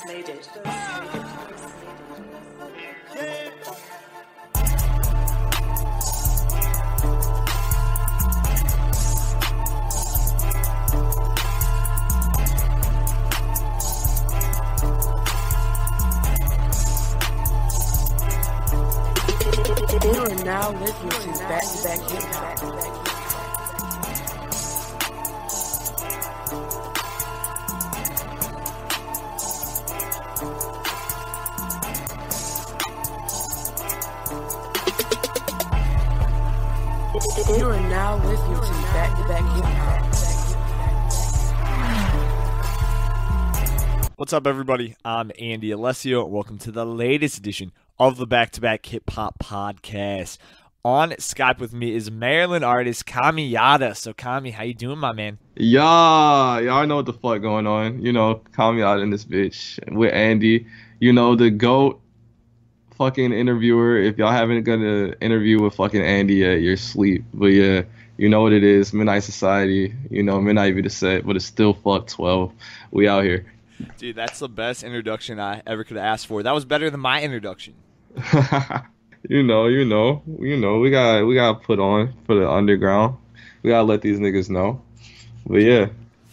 made it. You are now listening to Back2Back Hip Hop. You are now listening to Back2Back Hip Hop. What's up, everybody? I'm Andy Alessio. Welcome to the latest edition of the Back2Back Hip Hop Podcast. On Skype with me is Maryland artist Kamiyada. So, Kami, how you doing, my man? Y'all know what the fuck going on. You know, Kamiyada in this bitch with Andy. You know, the GOAT fucking interviewer. If y'all haven't got an interview with fucking Andy yet, you're asleep. But yeah, you know what it is. Midnight Society. You know, midnight be the set, but it's still fuck 12. We out here. Dude, that's the best introduction I ever could have asked for. That was better than my introduction. You know, we got put on for the underground. We gotta let these niggas know. But yeah.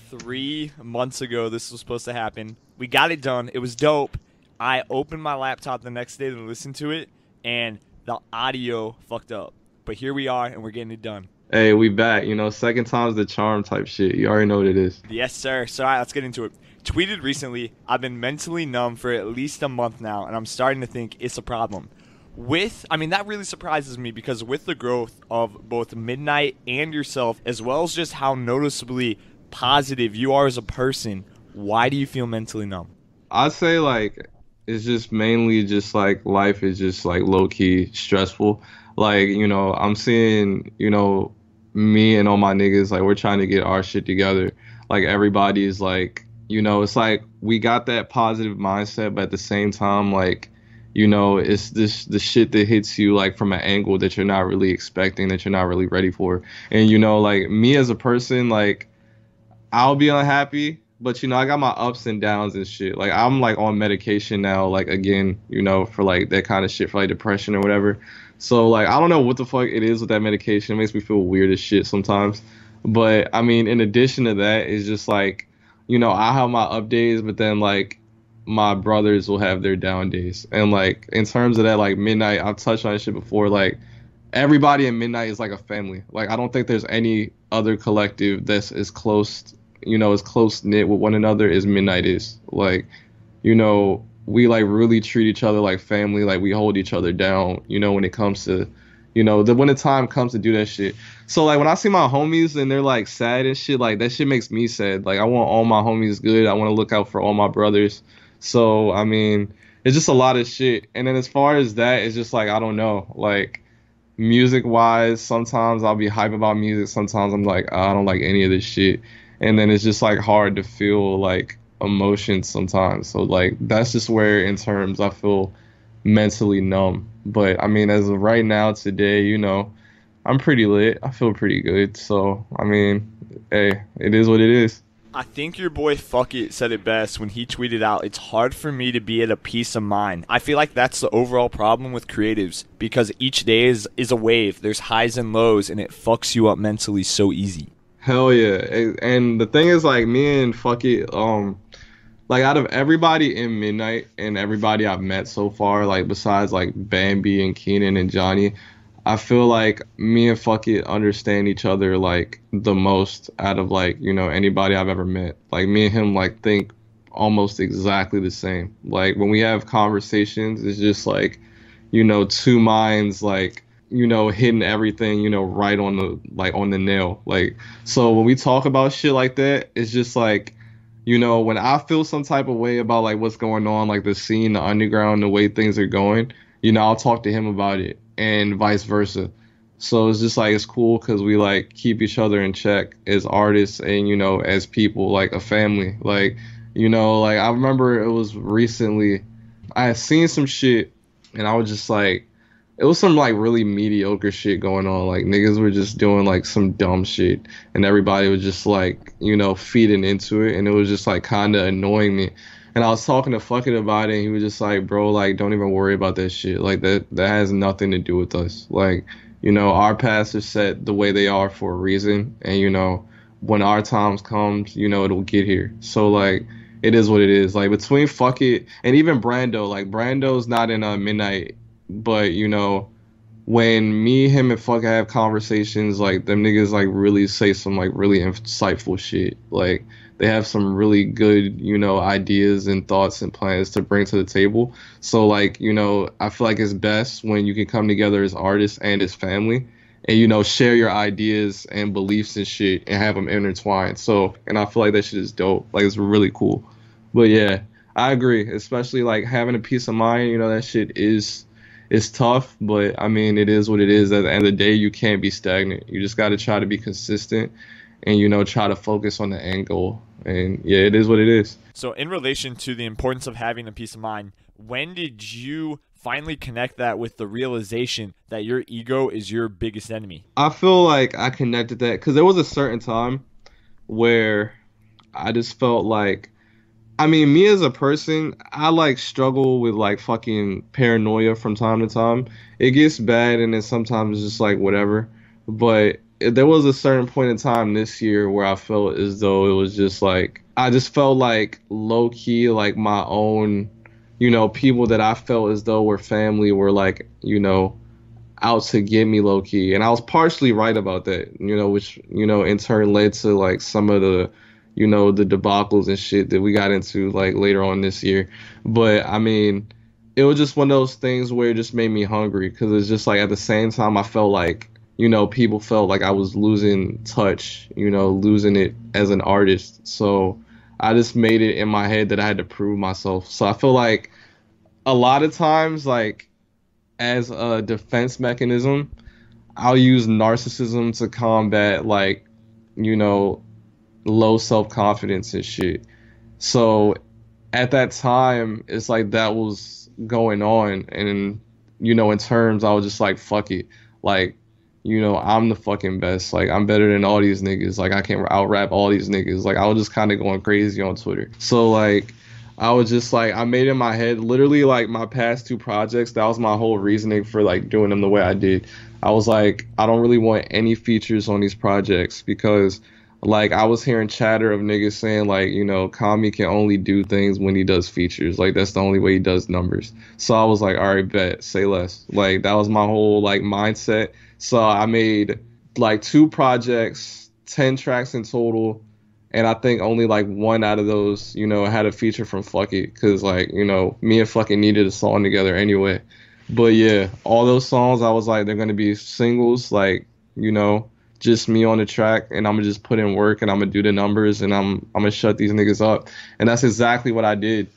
3 months ago, this was supposed to happen. We got it done. It was dope. I opened my laptop the next day to listen to it, and the audio fucked up. But here we are, and we're getting it done. Hey, we back. You know, second time's the charm type shit. You already know what it is. Yes, sir. So, all right, let's get into it. Tweeted recently, I've been mentally numb for at least a month now, and I'm starting to think it's a problem. That really surprises me because with the growth of both Midnight and yourself, as well as just how noticeably positive you are as a person, why do you feel mentally numb? I'd say, like, it's just mainly just, like, life is just, like, low-key stressful. Like, you know, I'm seeing, you know, me and all my niggas, like, we're trying to get our shit together. Like, everybody's, like, you know, it's like we got that positive mindset, but at the same time, like, you know, it's the shit that hits you like from an angle that you're not really expecting, that you're not really ready for. And, you know, like me as a person, like I'll be unhappy, but, you know, I got my ups and downs and shit. Like I'm like on medication now, like again, you know, for like that kind of shit, for like depression or whatever. So like, I don't know what the fuck it is with that medication. It makes me feel weird as shit sometimes. But I mean, in addition to that, it's just like, you know, I have my up days, but then like my brothers will have their down days. And like in terms of that, like Midnight, I've touched on this shit before, like everybody in Midnight is like a family. Like I don't think there's any other collective that's as close, you know, as close knit with one another as Midnight is. Like, you know, we like really treat each other like family, like we hold each other down, you know, when it comes to, you know, when the time comes to do that shit. So like when I see my homies and they're like sad and shit, like that shit makes me sad. Like I want all my homies good. I want to look out for all my brothers. So I mean, it's just a lot of shit. And then as far as that, it's just like, I don't know, like music wise, sometimes I'll be hype about music. Sometimes I'm like, I don't like any of this shit. And then it's just like hard to feel like emotions sometimes. So like that's just where in terms I feel mentally numb. But I mean, as of right now today, you know, I'm pretty lit. I feel pretty good. So I mean, hey, it is what it is. I think your boy FUKKIT said it best when he tweeted out, it's hard for me to be at a peace of mind. I feel like that's the overall problem with creatives because each day is a wave. There's highs and lows and it fucks you up mentally so easy. Hell yeah. And the thing is like me and FUKKIT, like out of everybody in Midnight and everybody I've met so far, like besides like Bambi and Keenan and Johnny, I feel like me and FUKKIT understand each other like the most out of like, you know, anybody I've ever met. Like me and him like think almost exactly the same. Like when we have conversations, it's just like, you know, two minds like, you know, hitting everything, you know, right on the nail. Like so when we talk about shit like that, it's just like, you know, when I feel some type of way about like what's going on, like the scene, the underground, the way things are going, you know, I'll talk to him about it. And vice versa. So it's just like it's cool because we like keep each other in check as artists and, you know, as people, like a family. Like, you know, like I remember it was recently I had seen some shit and I was just like, it was some like really mediocre shit going on. Like niggas were just doing like some dumb shit and everybody was just like, you know, feeding into it. And it was just like kind of annoying me. And I was talking to FUKKIT about it, and he was just like, bro, like, don't even worry about that shit. Like, that has nothing to do with us. Like, our paths are set the way they are for a reason. And, when our times comes, it'll get here. So, like, it is what it is. Like, between FUKKIT and even Brando, like, Brando's not in Midnight, but, when me, him, and FUKKIT have conversations, like, them niggas, like, really say some, like, really insightful shit. Like, they have some really good, ideas and thoughts and plans to bring to the table. So, like, I feel like it's best when you can come together as artists and as family and, share your ideas and beliefs and shit and have them intertwined. So, and I feel like that shit is dope. Like, it's really cool. But, yeah, I agree. Especially, like, having a peace of mind, that shit is tough, but I mean, it is what it is. At the end of the day, you can't be stagnant. You just got to try to be consistent and, try to focus on the end goal. And yeah, it is what it is. So in relation to the importance of having a peace of mind, when did you finally connect that with the realization that your ego is your biggest enemy? I feel like I connected that because there was a certain time where I just felt like, I mean, me as a person, I like struggle with like fucking paranoia from time to time. It gets bad and then sometimes it's just like whatever. But there was a certain point in time this year where I felt as though it was just like, I just felt like low key, like my own, people that I felt as though were family were like, out to get me low key. And I was partially right about that, which, in turn led to like some of the, the debacles and shit that we got into like later on this year. But I mean, it was just one of those things where it just made me hungry because it's just like at the same time I felt like, people felt like I was losing touch, losing it as an artist. So I just made it in my head that I had to prove myself. So I feel like a lot of times, like as a defense mechanism, I'll use narcissism to combat like, low self-confidence and shit. So at that time, it's like that was going on. And, in terms, I was just like, fuck it. Like, I'm the fucking best. Like, I'm better than all these niggas. Like, I can out-rap all these niggas. Like, I was just kind of going crazy on Twitter. So, like, I was just like, I made in my head, literally, like, my past 2 projects, that was my whole reasoning for, like, doing them the way I did. I was like, I don't really want any features on these projects because, like, I was hearing chatter of niggas saying, like, Kami can only do things when he does features. Like, that's the only way he does numbers. So I was like, all right, bet, say less. Like, that was my whole, like, mindset. So I made, like, 2 projects, 10 tracks in total. And I think only, like, 1 out of those, had a feature from FUKKIT. Because, like, me and FUKKIT needed a song together anyway. But, yeah, all those songs, I was like, they're going to be singles, like, just me on the track, and I'm gonna just put in work, and I'm gonna do the numbers, and I'm gonna shut these niggas up. And that's exactly what I did.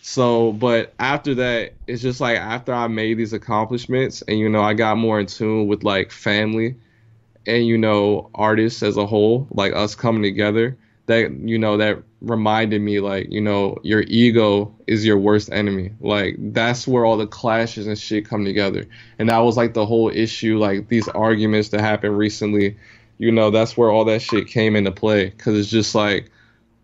So, but after that, it's just like after I made these accomplishments, and I got more in tune with like family, and artists as a whole, like us coming together. That that reminded me like your ego is your worst enemy. Like that's where all the clashes and shit come together. And that was like the whole issue, like these arguments that happened recently. That's where all that shit came into play. Cause it's just like,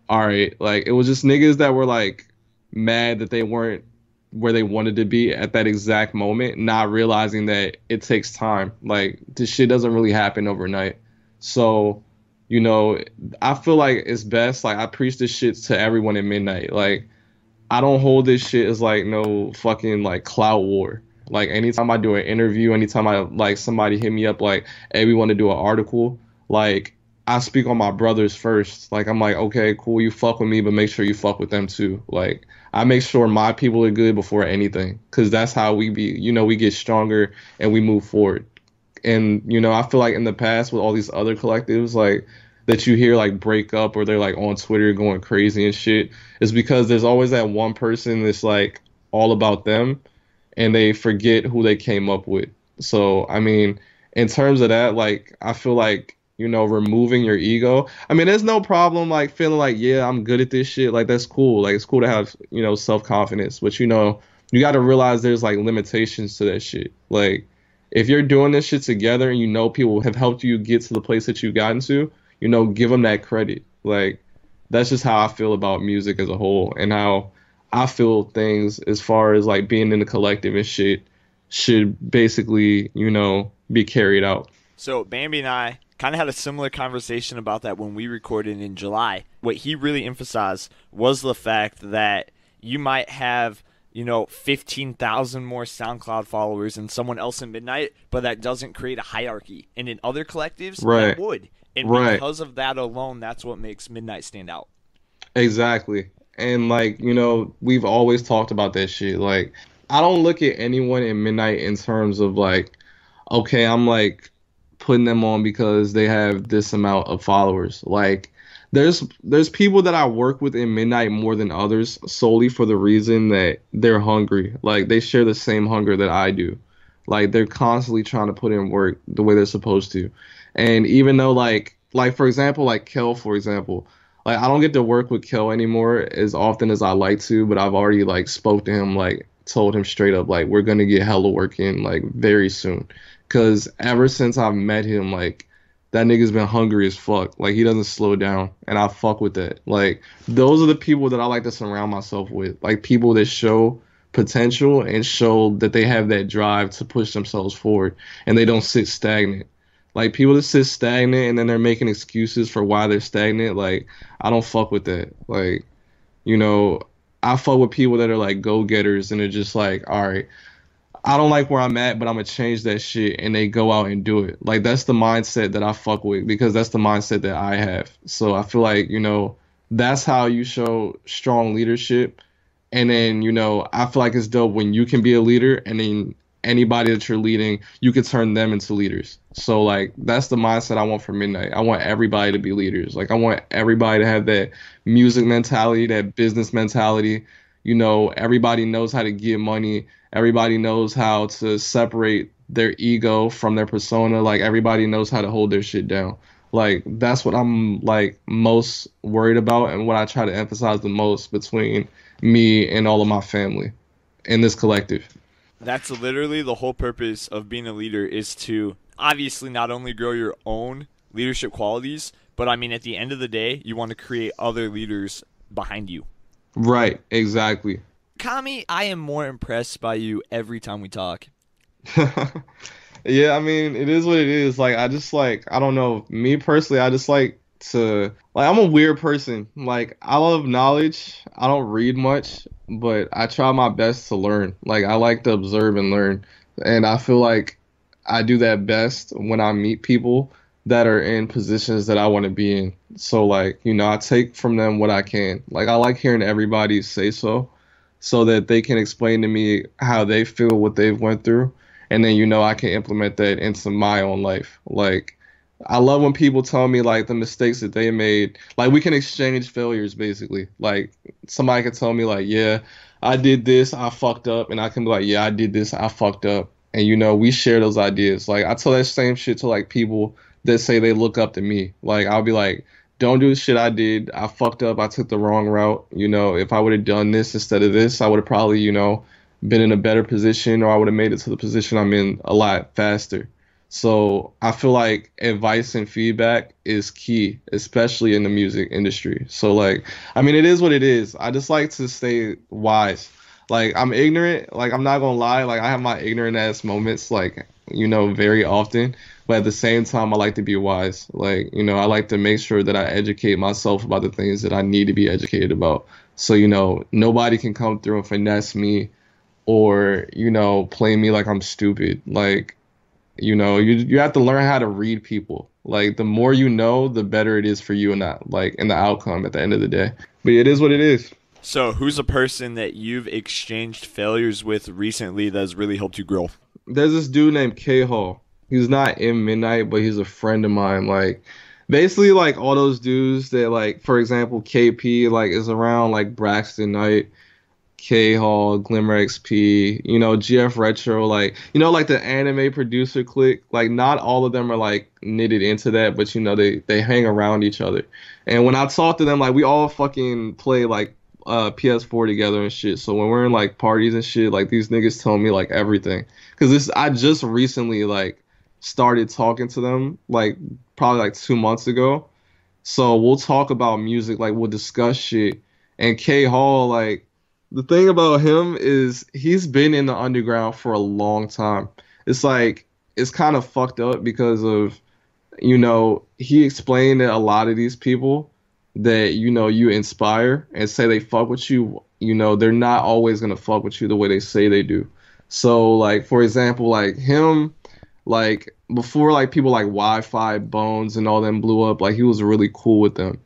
all right, like it was just niggas that were like mad that they weren't where they wanted to be at that exact moment, not realizing that it takes time. Like this shit doesn't really happen overnight. So I feel like it's best, like, I preach this shit to everyone at midnight. Like, I don't hold this shit as, like, no fucking, like, clout war. Like, anytime I do an interview, anytime like, somebody hit me up, like, hey, we want to do an article, like, I speak on my brothers first. Like, I'm like, okay, cool, you fuck with me, but make sure you fuck with them, too. Like, I make sure my people are good before anything. Because that's how we be, we get stronger and we move forward. And, I feel like in the past with all these other collectives, like, that you hear, like, break up or they're, like, on Twitter going crazy and shit, is because there's always that one person that's, like, all about them, and they forget who they came up with. So, I mean, in terms of that, like, I feel like, removing your ego. I mean, there's no problem, like, feeling like, yeah, I'm good at this shit. Like, that's cool. Like, it's cool to have, self-confidence. But, you got to realize there's, like, limitations to that shit. Like, if you're doing this shit together and people have helped you get to the place that you've gotten to, give them that credit. Like, that's just how I feel about music as a whole and how I feel things as far as like being in the collective and shit should basically, be carried out. So Bambi and I kind of had a similar conversation about that when we recorded in July. What he really emphasized was the fact that you might have, 15,000 more SoundCloud followers than someone else in Midnight, but that doesn't create a hierarchy. And in other collectives, Right. that would. And Right. because of that alone, that's what makes Midnight stand out. Exactly. And like, we've always talked about that shit. Like, I don't look at anyone in Midnight in terms of like, okay, I'm like putting them on because they have this amount of followers. Like, there's people that I work with in Midnight more than others solely for the reason that they're hungry. Like, they share the same hunger that I do. Like, they're constantly trying to put in work the way they're supposed to. And even though like for example, like Kel, for example, like I don't get to work with Kel anymore as often as I like to, but I've already like spoke to him, like told him straight up like we're gonna get hella work in like very soon. Cause ever since I've met him, like that nigga's been hungry as fuck. Like he doesn't slow down, and I fuck with that. Like those are the people that I like to surround myself with. Like people that show potential and show that they have that drive to push themselves forward, and they don't sit stagnant. Like people that sit stagnant and then they're making excuses for why they're stagnant. Like I don't fuck with that. Like, you know, I fuck with people that are like go-getters and they're just like, all right, I don't like where I'm at, but I'm gonna change that shit, and they go out and do it. Like that's the mindset that I fuck with because that's the mindset that I have. So I feel like, that's how you show strong leadership. And then, I feel like it's dope when you can be a leader and then anybody that you're leading, you can turn them into leaders. So like that's the mindset I want for Midnight. I want everybody to be leaders. Like I want everybody to have that music mentality, that business mentality. Everybody knows how to get money. Everybody knows how to separate their ego from their persona. Like everybody knows how to hold their shit down. Like that's what I'm like most worried about and what I try to emphasize the most between me and all of my family in this collective. That's literally the whole purpose of being a leader, is to obviously not only grow your own leadership qualities, but I mean, at the end of the day, you want to create other leaders behind you. Right, exactly. Kami, I am more impressed by you every time we talk. Yeah, I mean, it is what it is. Like, I just like, I don't know. Me personally, I just like to, like, I'm a weird person. Like, I love knowledge. I don't read much, but I try my best to learn. Like, I like to observe and learn. And I feel like I do that best when I meet people that are in positions that I want to be in. So, like, I take from them what I can. Like, I like hearing everybody say so that they can explain to me how they feel, what they've went through. And then, I can implement that into my own life. Like, I love when people tell me, like, the mistakes that they made. Like, we can exchange failures, basically. Like, somebody can tell me, like, yeah, I did this, I fucked up. And I can be like, yeah, I did this, I fucked up. And, we share those ideas. Like, I tell that same shit to, like, people that say they look up to me. Like, I'll be like, don't do the shit I did. I fucked up. I took the wrong route. If I would have done this instead of this, I would have probably, been in a better position, or I would have made it to the position I'm in a lot faster. So I feel like advice and feedback is key, especially in the music industry. So like, I mean, it is what it is. I just like to stay wise. Like I'm ignorant, like I'm not gonna lie, like I have my ignorant ass moments, like, very often. But at the same time, I like to be wise. Like, I like to make sure that I educate myself about the things that I need to be educated about. So, nobody can come through and finesse me or, play me like I'm stupid. Like, you have to learn how to read people. Like, the more you know, the better it is for you and that, like, in the outcome at the end of the day. But it is what it is. So who's a person that you've exchanged failures with recently that has really helped you grow? There's this dude named K Hall. He's not in Midnight, but he's a friend of mine. Like, basically, like, all those dudes that, like, for example, KP, like, is around, like, Braxton Knight, K Hall, Glimmer XP, GF Retro, like, like the anime producer clique. Like, not all of them are, like, knitted into that, but, they hang around each other. And when I talk to them, like, we all fucking play, like, PS4 together and shit. So when we're in, like, parties and shit, like, these niggas tell me, like, everything. Because I just recently, like, started talking to them, like, probably, like, 2 months ago. So we'll talk about music, like, we'll discuss shit. And K Hall, like, the thing about him is he's been in the underground for a long time. It's like it's kind of fucked up because of, he explained that a lot of these people that, you inspire and say they fuck with you, they're not always gonna fuck with you the way they say they do. So like, for example, like him, like before like people like Wi-Fi Bones and all them blew up, like he was really cool with them.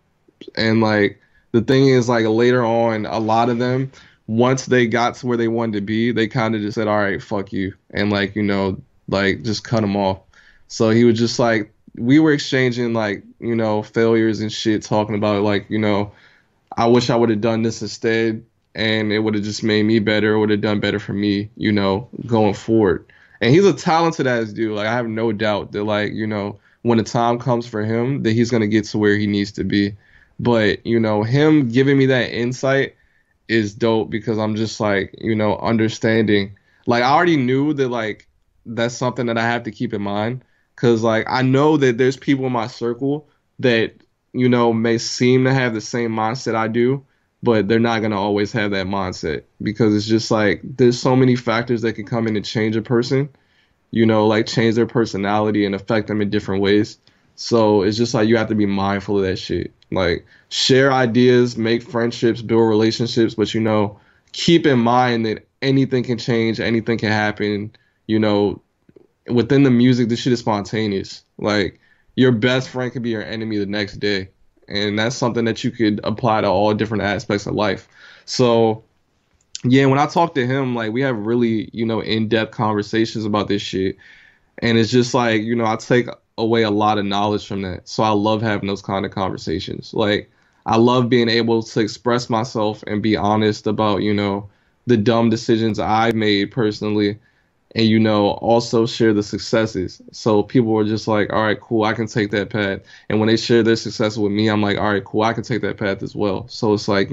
And like the thing is, like later on, a lot of them, once they got to where they wanted to be, they kind of just said, all right, fuck you, and like, like just cut them off. So he was just like, we were exchanging like, failures and shit, talking about like, I wish I would have done this instead, and it would have just made me better, would have done better for me, going forward. And he's a talented ass dude. Like I have no doubt that like, when the time comes for him, that he's gonna get to where he needs to be. But, him giving me that insight is dope because I'm just like, understanding. Like I already knew that like that's something that I have to keep in mind. Cause like I know that there's people in my circle that, may seem to have the same mindset I do, but they're not gonna always have that mindset because it's just like there's so many factors that can come in and change a person, like change their personality and affect them in different ways. So it's just like you have to be mindful of that shit. Like share ideas, make friendships, build relationships, but keep in mind that anything can change, anything can happen. Within the music, this shit is spontaneous. Like your best friend could be your enemy the next day. And that's something that you could apply to all different aspects of life. So yeah, when I talk to him, like we have really, in-depth conversations about this shit. And it's just like, I take away a lot of knowledge from that. So I love having those kind of conversations. Like I love being able to express myself and be honest about, the dumb decisions I've made personally, and also share the successes. So people were just like, all right, cool, I can take that path. And when they share their success with me, I'm like, all right, cool, I can take that path as well. So it's like,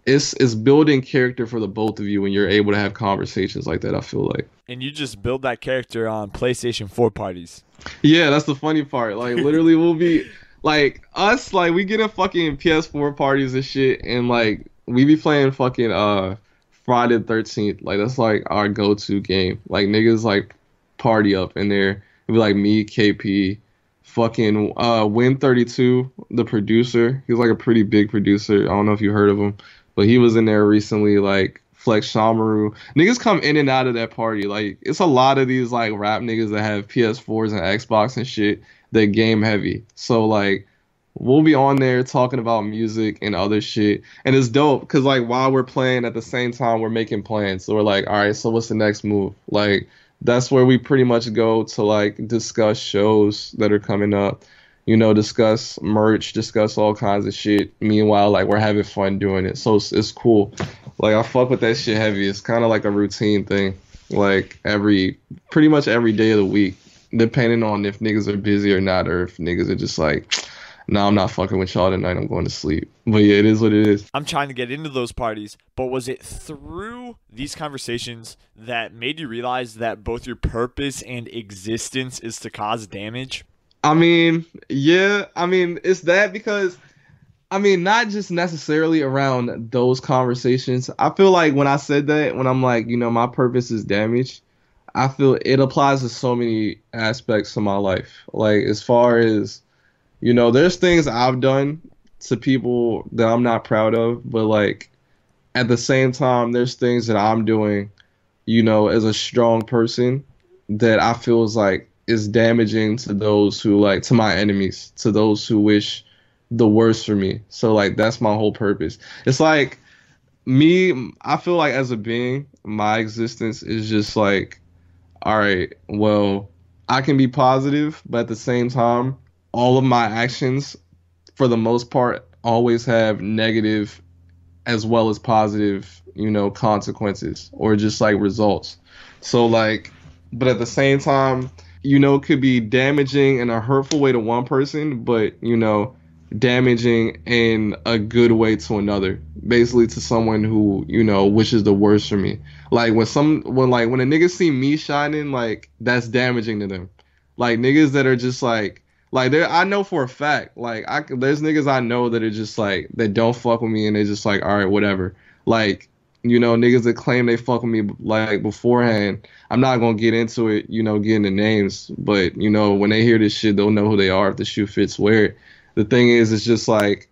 it's building character for the both of you when you're able to have conversations like that, I feel like. And you just build that character on PlayStation 4 parties. Yeah, that's the funny part. Like literally we'll be like us, like we get in fucking PS4 parties and shit, and like we be playing fucking Friday the 13th. Like that's like our go-to game. Like niggas like party up in there. It'd be like me, KP, fucking Win32, the producer. He's like a pretty big producer. I don't know if you heard of him, but he was in there recently. Like Flex Shamaru. Niggas come in and out of that party. Like it's a lot of these like rap niggas that have PS4s and Xbox and shit that game heavy. So like we'll be on there talking about music and other shit. And it's dope because like while we're playing at the same time we're making plans. So we're like, all right, so what's the next move? Like that's where we pretty much go to like discuss shows that are coming up, discuss merch, discuss all kinds of shit. Meanwhile, like we're having fun doing it. So it's cool. Like I fuck with that shit heavy. It's kind of like a routine thing. Like pretty much every day of the week, depending on if niggas are busy or not, or if niggas are just like, nah, I'm not fucking with y'all tonight, I'm going to sleep. But yeah, it is what it is. I'm trying to get into those parties, but was it through these conversations that made you realize that both your purpose and existence is to cause damage? I mean, yeah. I mean, it's that because, I mean, not just necessarily around those conversations. I feel like when I said that, when I'm like, my purpose is damage, I feel it applies to so many aspects of my life. Like, as far as, there's things I've done to people that I'm not proud of, but like at the same time, there's things that I'm doing, as a strong person that I feel is like is damaging to those who like to my enemies, to those who wish the worst for me. So like that's my whole purpose. It's like me, I feel like as a being, my existence is just like, all right, well, I can be positive, but at the same time, all of my actions, for the most part, always have negative as well as positive, consequences or just like results. So like, but at the same time, it could be damaging in a hurtful way to one person, but, damaging in a good way to another, basically to someone who, wishes the worst for me. Like when a nigga see me shining, like that's damaging to them. Like niggas that are just like I know for a fact, there's niggas I know that are just like, they don't fuck with me and they're just like, all right, whatever. Like you know, niggas that claim they fuck with me like beforehand. I'm not gonna get into it, you know, getting the names, but you know, when they hear this shit, they'll know who they are if the shoe fits wear it. The thing is, it's just like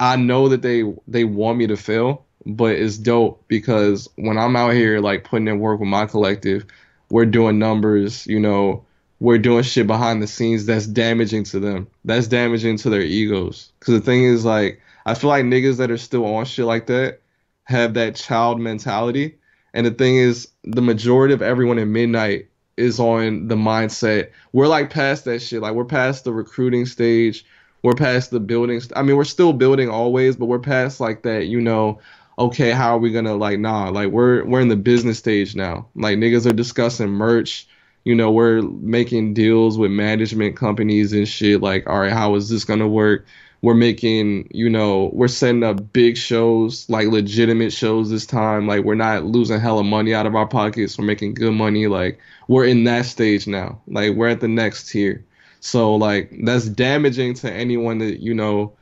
I know that they want me to fail, but it's dope because when I'm out here like putting in work with my collective, we're doing numbers, you know, we're doing shit behind the scenes that's damaging to them. That's damaging to their egos. Cause the thing is like I feel like niggas that are still on shit like that have that child mentality. And the thing is, the majority of everyone in Midnight is on the mindset. We're like past that shit. Like we're past the recruiting stage. We're past the building. I mean, we're still building always, but we're past like that, you know, okay, how are we gonna like nah, like we're in the business stage now. Like niggas are discussing merch. You know, we're making deals with management companies and shit. Like, all right, how is this gonna work? We're making, you know, we're setting up big shows, like legitimate shows this time. Like we're not losing hella money out of our pockets. We're making good money. Like we're in that stage now. Like we're at the next tier. So like that's damaging to anyone that, you know,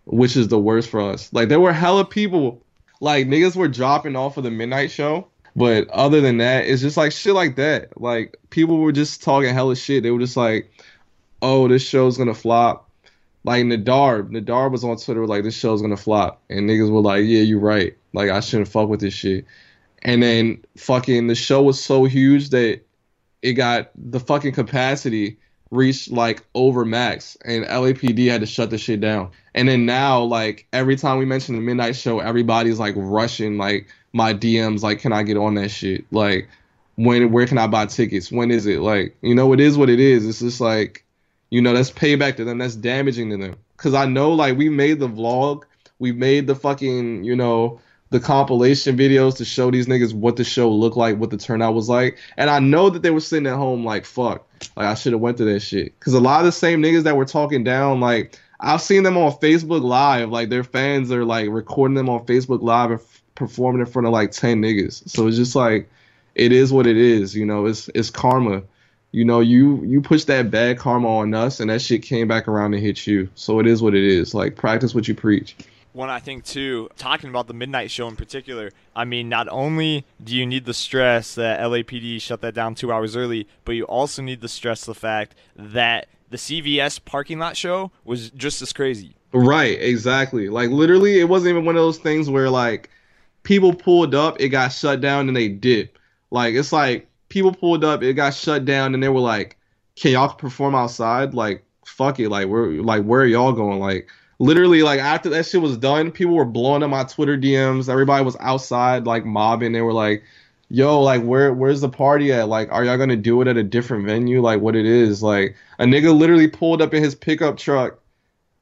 which is the worst for us. Like there were hella people, like niggas were dropping off of the midnight show. But other than that, it's just like shit like that. Like people were just talking hella shit. They were just like, oh, this show's gonna flop. Like Nadar was on Twitter like this show's gonna flop. And niggas were like, yeah, you're right. Like I shouldn't fuck with this shit. And then fucking the show was so huge that it got the fucking capacity reached like over max and LAPD had to shut the shit down. And then now like every time we mention the midnight show, everybody's like rushing like my DMs like can I get on that shit? Like where can I buy tickets? When is it? Like, you know, it is what it is. It's just like, you know, that's payback to them. That's damaging to them. Cause I know like we made the vlog, we made the fucking, you know, the compilation videos to show these niggas what the show looked like, what the turnout was like. And I know that they were sitting at home like, fuck, like I should have went to that shit. Cause a lot of the same niggas that were talking down, like I've seen them on Facebook Live, like their fans are like recording them on Facebook Live and performing in front of like 10 niggas. So it's just like, it is what it is, you know, it's karma. You know, you push that bad karma on us and that shit came back around and hit you. So it is what it is. Like practice what you preach. One, I think, too, talking about the midnight show in particular, I mean, not only do you need the stress that LAPD shut that down 2 hours early, but you also need the stress the fact that the CVS parking lot show was just as crazy. Right, exactly. Like, literally, it wasn't even one of those things where, like, people pulled up, it got shut down, and they dipped. Like, it's like, people pulled up, it got shut down, and they were like, can y'all perform outside? Like, fuck it. Like, where are y'all going? Like, literally, like, after that shit was done, people were blowing up my Twitter DMs. Everybody was outside, like, mobbing. They were like, yo, like, where's the party at? Like, are y'all gonna do it at a different venue? Like, what it is? Like, a nigga literally pulled up in his pickup truck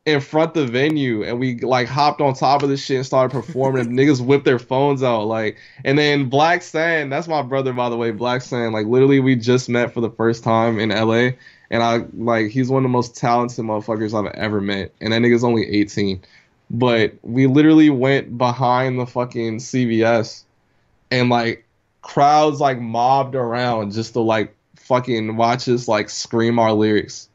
in front of the venue, and we, like, hopped on top of this shit and started performing. And niggas whipped their phones out, like, and then Black Sand, that's my brother, by the way, Black Sand, like, literally, we just met for the first time in LA. And he's one of the most talented motherfuckers I've ever met. And that nigga's only 18. But we literally went behind the fucking CVS and, like, crowds, like, mobbed around just to, like, fucking watch us, like, scream our lyrics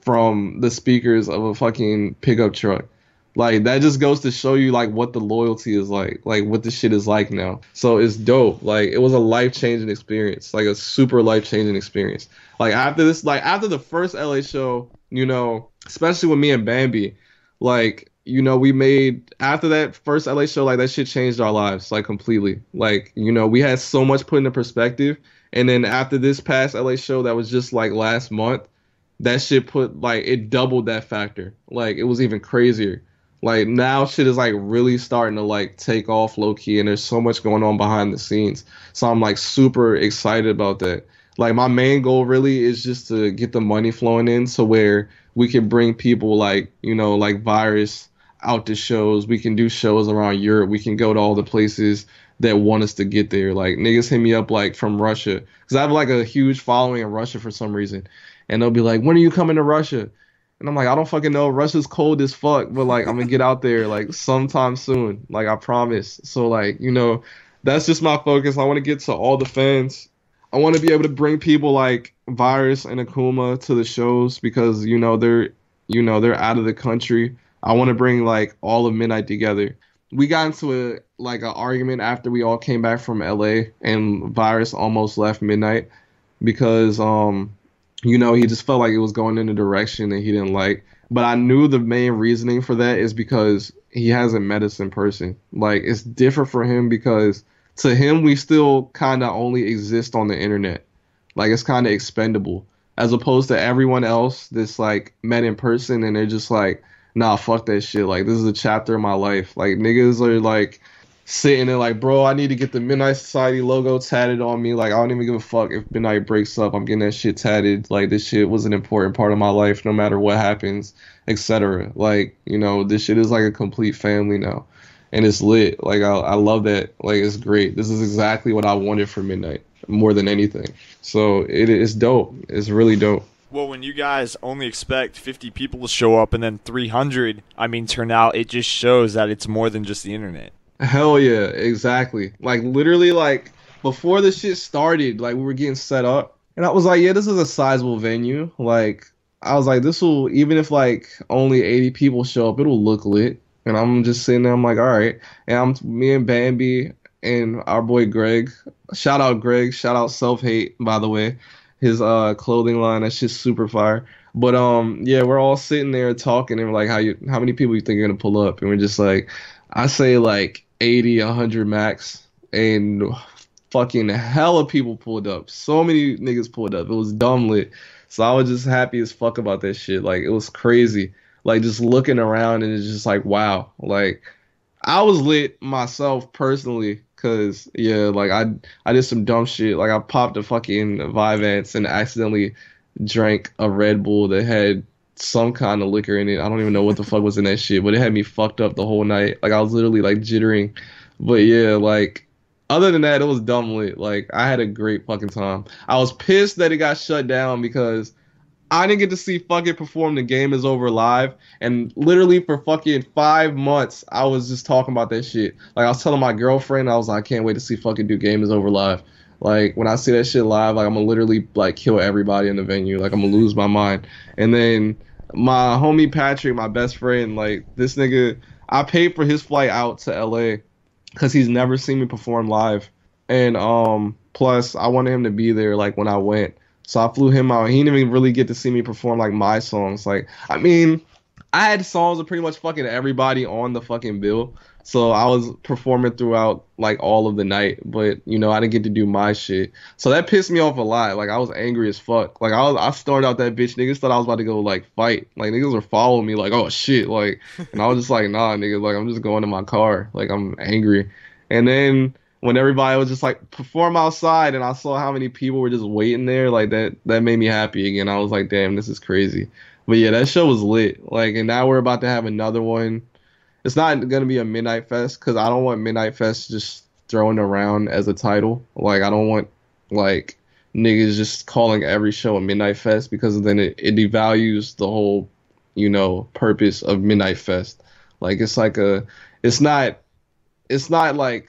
from the speakers of a fucking pickup truck. Like, that just goes to show you, like, what the loyalty is like what the shit is like now. So it's dope. Like, it was a life-changing experience, like a super life-changing experience. Like, after the first LA show, you know, especially with me and Bambi, like, you know, we made, after that first LA show, like, that shit changed our lives, like, completely. Like, you know, we had so much put into perspective. And then after this past LA show that was just, like, last month, that shit put, like, it doubled that factor. Like, it was even crazier. Like, now shit is, like, really starting to, like, take off low-key, and there's so much going on behind the scenes. So I'm, like, super excited about that. Like, my main goal really is just to get the money flowing in so where we can bring people like, you know, like Virus out to shows. We can do shows around Europe. We can go to all the places that want us to get there. Like, niggas hit me up, like, from Russia. Because I have, like, a huge following in Russia for some reason. And they'll be like, when are you coming to Russia? And I'm like, I don't fucking know. Russia's cold as fuck. But, like, I'm going to get out there, like, sometime soon. Like, I promise. So, like, you know, that's just my focus. I want to get to all the fans. I want to be able to bring people like Virus and Akuma to the shows because, you know, they're out of the country. I want to bring, like, all of Midnight together. we got into an argument after we all came back from LA and Virus almost left Midnight because he just felt like it was going in a direction that he didn't like. But I knew the main reasoning for that is because he hasn't met us in person. Like, it's different for him because to him we still kind of only exist on the internet. Like, it's kind of expendable as opposed to everyone else that's like met in person and they're just like, nah, fuck that shit. Like, this is a chapter of my life. Like, niggas are like sitting there like, bro, I need to get the Midnight Society logo tatted on me. Like, I don't even give a fuck if Midnight breaks up. I'm getting that shit tatted. Like, this shit was an important part of my life no matter what happens, etc. Like, this shit is like a complete family now. And it's lit. Like, I love that. Like, it's great. This is exactly what I wanted for Midnight more than anything. So it's dope. It's really dope. Well, when you guys only expect 50 people to show up and then 300, turn out, it just shows that it's more than just the internet. Hell yeah, exactly. Like, literally, like, before the shit started, like, we were getting set up. And I was like, yeah, this is a sizable venue. Like, I was like, this will, even if, like, only 80 people show up, it'll look lit. And I'm just sitting there, I'm like, all right. And me and Bambi and our boy Greg. Shout out Greg. Shout out Self Hate, by the way. His clothing line, that's just super fire. But yeah, we're all sitting there talking and we're like, how many people you think are gonna pull up? And we're just like, I say like 80, 100 max, and fucking hella people pulled up. So many niggas pulled up. It was dumb lit. So I was just happy as fuck about that shit. Like, it was crazy. Like, just looking around and it's just like, wow. Like, I was lit myself personally. Cause yeah, like I did some dumb shit. Like, I popped a fucking Vyvanse and accidentally drank a Red Bull that had some kind of liquor in it. I don't even know what the fuck was in that shit, but it had me fucked up the whole night. Like, I was literally like jittering. But yeah, like, other than that, it was dumb lit. Like, I had a great fucking time. I was pissed that it got shut down because I didn't get to see FUKKIT perform The Game Is Over live, and literally for fucking 5 months, I was just talking about that shit. Like, I was telling my girlfriend, I was like, I can't wait to see FUKKIT do Game Is Over live. Like, when I see that shit live, like, I'm gonna literally, like, kill everybody in the venue. Like, I'm gonna lose my mind. And then my homie Patrick, my best friend, like, this nigga, I paid for his flight out to LA because he's never seen me perform live. And plus, I wanted him to be there, like, when I went. So I flew him out. He didn't even really get to see me perform like my songs. Like, I had songs of pretty much fucking everybody on the fucking bill. So I was performing throughout like all of the night, but I didn't get to do my shit. So that pissed me off a lot. Like, I was angry as fuck. Like, I started out that bitch. Niggas thought I was about to go like fight. Like, niggas were following me like, oh shit. Like, and I was just like, nah, niggas. Like, I'm just going to my car. Like, I'm angry. And then when everybody was just like perform outside and I saw how many people were just waiting there, like that made me happy again. I was like, damn, this is crazy. But yeah, that show was lit. Like, and now we're about to have another one. It's not going to be a Midnight Fest because I don't want Midnight Fest just thrown around as a title. Like, I don't want like niggas just calling every show a Midnight Fest because then it devalues the whole, purpose of Midnight Fest. Like, it's not like,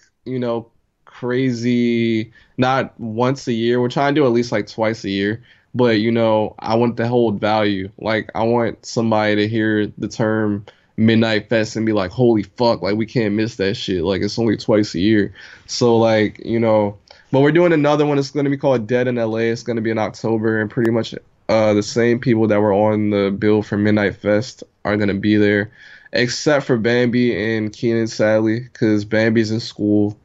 crazy, not once a year. We're trying to do at least like twice a year. But, I want the whole value. Like, I want somebody to hear the term Midnight Fest and be like, holy fuck, like, we can't miss that shit. Like, it's only twice a year. So, like, but we're doing another one. It's going to be called Dead in LA. It's going to be in October. And pretty much the same people that were on the bill for Midnight Fest are going to be there. Except for Bambi and Keenan, sadly, because Bambi's in school.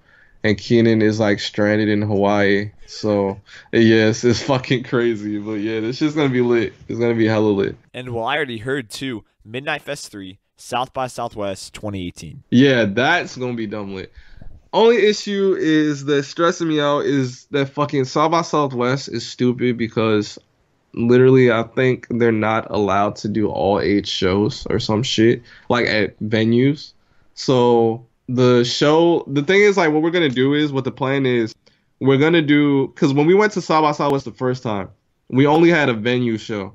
And Keenan is like stranded in Hawaii. So, yes, it's fucking crazy. But yeah, this shit's going to be lit. It's going to be hella lit. And well, I already heard too, Midnight Fest 3, South by Southwest 2018. Yeah, that's going to be dumb lit. Only issue is that stressing me out is that fucking South by Southwest is stupid because literally I think they're not allowed to do all 8 shows or some shit, like at venues. So the thing is, like, what the plan is, we're going to do, because when we went to South by Southwest the first time, we only had a venue show.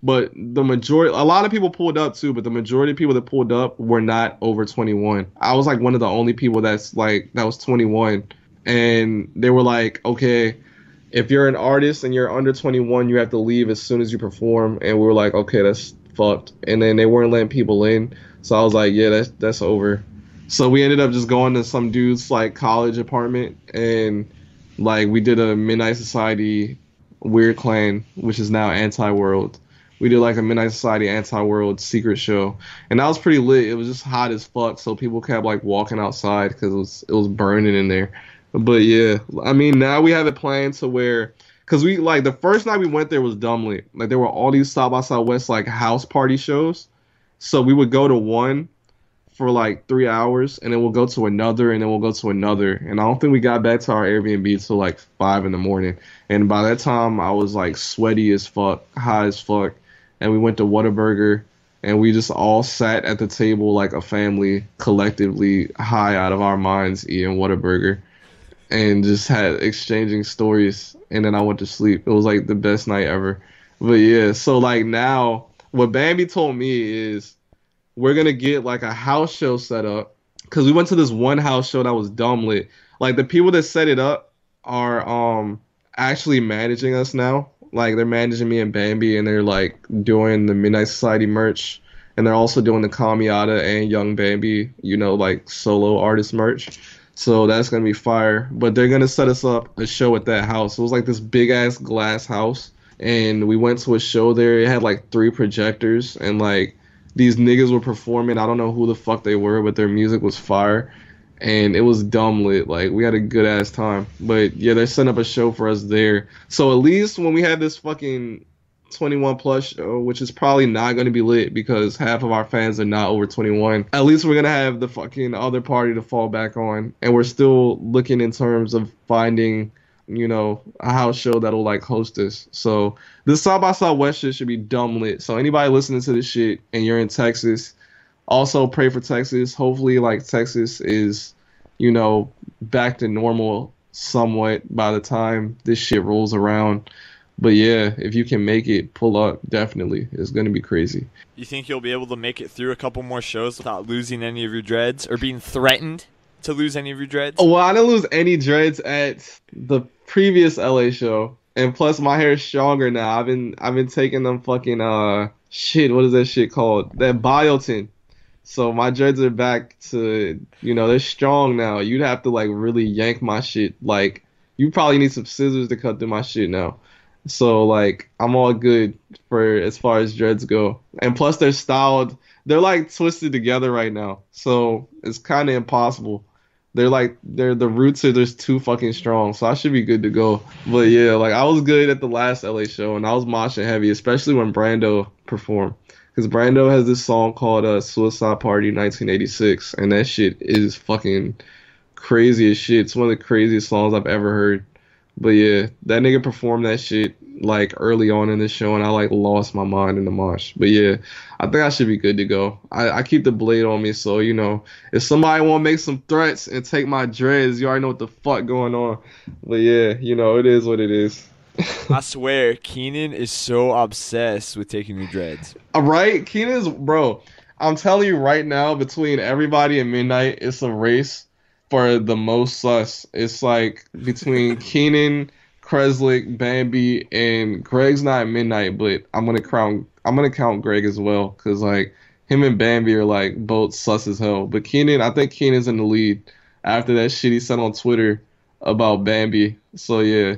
But a lot of people pulled up too, but the majority of people that pulled up were not over 21. I was like one of the only people that was 21. And they were like, okay, if you're an artist and you're under 21, you have to leave as soon as you perform. And we were like, okay, that's fucked. And then they weren't letting people in. So I was like, yeah, that's over. So we ended up just going to some dude's like college apartment, and like we did a Midnight Society Weird Clan, which is now Anti-World. We did like a Midnight Society Anti-World secret show, and that was pretty lit. It was just hot as fuck, so people kept like walking outside because it was burning in there. But yeah, I mean now we have it planned to where, cause we like the first night we went there was dumb lit. Like there were all these South by Southwest like house party shows, so we would go to one for like 3 hours, and then we'll go to another, and then we'll go to another. And I don't think we got back to our Airbnb till like 5 in the morning. And by that time, I was like sweaty as fuck, high as fuck. And we went to Whataburger, and we just all sat at the table like a family, collectively high out of our minds, eating Whataburger, and just had exchanging stories. And then I went to sleep. It was like the best night ever. But yeah, so like now, what Bambi told me is, we're gonna get like a house show set up, because we went to this one house show that was dumb lit. Like the people that set it up are actually managing us now. Like they're managing me and Bambi, and they're like doing the Midnight Society merch, and they're also doing the Kamiyada and Young Bambi, like solo artist merch. So that's gonna be fire. But they're gonna set us up a show at that house. It was like this big ass glass house, and we went to a show there. It had like 3 projectors, and like these niggas were performing. I don't know who the fuck they were, but their music was fire. And it was dumb lit. Like, we had a good ass time. But yeah, they're setting up a show for us there. So at least when we have this fucking 21 plus show, which is probably not going to be lit because half of our fans are not over 21, at least we're going to have the fucking other party to fall back on. And we're still looking in terms of finding, a house show that'll like host us. So this South by Southwest shit should be dumb lit. So anybody listening to this shit and you're in Texas, also pray for Texas. Hopefully like Texas is, back to normal somewhat by the time this shit rolls around. But yeah, if you can make it, pull up, definitely. It's going to be crazy. You think you'll be able to make it through a couple more shows without losing any of your dreads or being threatened to lose any of your dreads? Oh, well, I didn't lose any dreads at the previous LA show, and plus my hair is stronger now. I've been taking them fucking shit. What is that shit called? That biotin. So my dreads are back to they're strong now. You'd have to like really yank my shit. Like you probably need some scissors to cut through my shit now. So like I'm all good for as far as dreads go. And plus they're styled. They're like twisted together right now. So it's kind of impossible. The roots are just too fucking strong, so I should be good to go. But yeah, like I was good at the last LA show, and I was moshing heavy, especially when Brando performed, because Brando has this song called Suicide Party 1986, and that shit is fucking crazy as shit. It's one of the craziest songs I've ever heard. But yeah, that nigga performed that shit like early on in the show, and I like lost my mind in the mosh. But yeah, I think I should be good to go. I keep the blade on me, so if somebody want to make some threats and take my dreads, you already know what the fuck going on. But yeah, it is what it is. I swear, Keenan is so obsessed with taking your dreads. Right? Keenan's, bro, I'm telling you right now, between everybody and Midnight, it's a race for the most sus. It's like between Keenan, Kreslik, Bambi, and Greg's not at Midnight, but I'm gonna count Greg as well, because like him and Bambi are like both sus as hell. But Keenan, I think Keenan's in the lead after that shit he said on Twitter about Bambi. So yeah,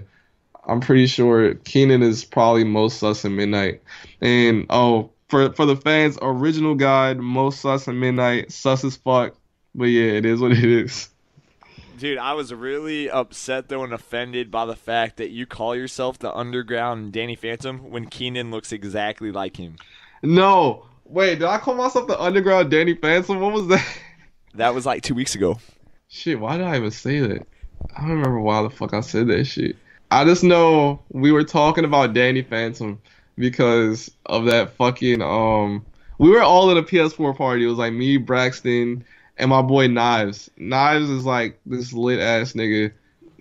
I'm pretty sure Keenan is probably most sus in Midnight. And for the fans, original guide, most sus in Midnight, sus as fuck. But yeah, it is what it is. Dude, I was really upset though and offended by the fact that you call yourself the underground Danny Phantom when Keenan looks exactly like him. No. Wait, did I call myself the underground Danny Phantom? What was that? That was like 2 weeks ago. Shit, why did I even say that? I don't remember why the fuck I said that shit. I just know we were talking about Danny Phantom because of that fucking, we were all at a PS4 party. It was like me, Braxton, and my boy Knives. Knives is like this lit ass nigga.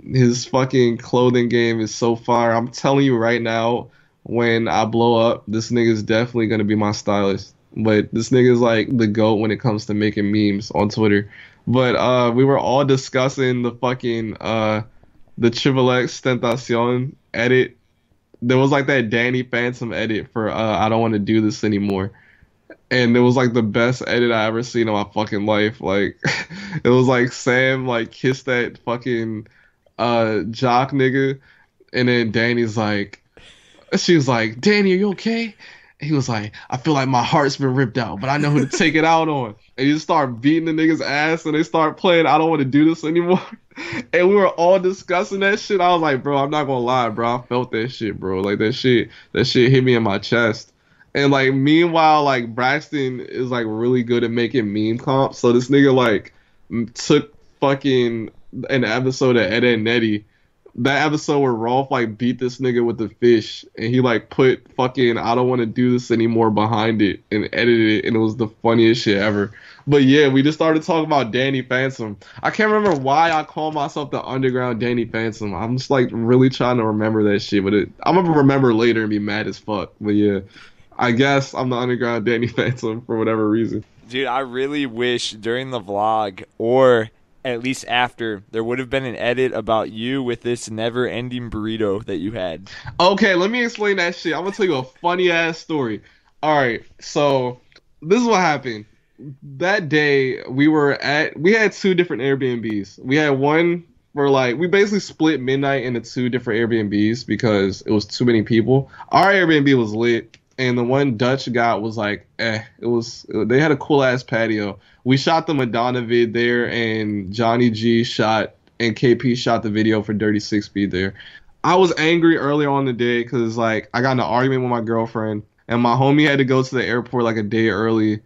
His fucking clothing game is so fire. I'm telling you right now, when I blow up, this nigga's definitely gonna be my stylist. But this nigga's like the GOAT when it comes to making memes on Twitter. But we were all discussing the fucking the Triple X Tentacion edit. There was like that Danny Phantom edit for I don't want to do this anymore. and it was like the best edit I ever seen in my fucking life. Like, it was like Sam like kissed that fucking jock nigga, and then Danny's like, she was like, Danny, are you okay? He was like, I feel like my heart's been ripped out, but I know who to take it out on. And you start beating the nigga's ass, and they start playing I Don't Want to Do This Anymore. And we were all discussing that shit. I was like, bro, I'm not gonna lie, bro. I felt that shit, bro. Like, that shit hit me in my chest. And like, meanwhile, like, Braxton is like really good at making meme comps. So this nigga like took fucking an episode of Ed and Nettie, that episode where Rolf like beat this nigga with the fish, and he like put fucking I Don't Want to Do This Anymore behind it and edited it, and it was the funniest shit ever. But yeah, we just started talking about Danny Phantom. I can't remember why I call myself the underground Danny Phantom. I'm just like really trying to remember that shit, but I'm gonna remember later and be mad as fuck. But yeah, I guess I'm the underground Danny Phantom for whatever reason. Dude, I really wish during the vlog, or at least after, there would have been an edit about you with this never-ending burrito that you had. Okay, let me explain that shit. I'm gonna tell you a funny-ass story. Alright, so this is what happened. That day, we had 2 different Airbnbs. We had one for like, we basically split midnight into 2 different Airbnbs because it was too many people. Our Airbnb was lit, and the one Dutch got was like, they had a cool-ass patio. We shot the Madonna vid there, and Johnny G shot, and KP shot the video for Dirty Six Speed there. I was angry earlier on the day because like I got in an argument with my girlfriend, and my homie had to go to the airport like a day early.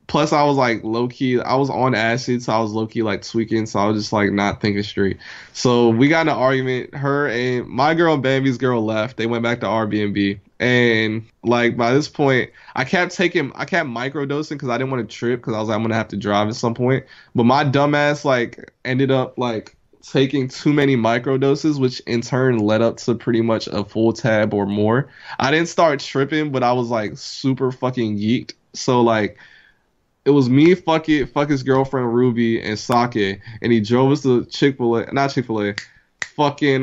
Plus I was like low-key, I was on acid, so I was low-key like tweaking, so I was just like not thinking straight. So we got in an argument. Her and my girl and Bambi's girl left. They went back to Airbnb. And like by this point, I kept microdosing because I didn't want to trip, because I was like, I'm gonna have to drive at some point. But my dumbass like ended up like taking too many microdoses, which in turn led up to pretty much a full tab or more. I didn't start tripping, but I was like super fucking geeked. So like, it was me, FUKKIT, fuck his girlfriend Ruby, and Sake, and he drove us to fucking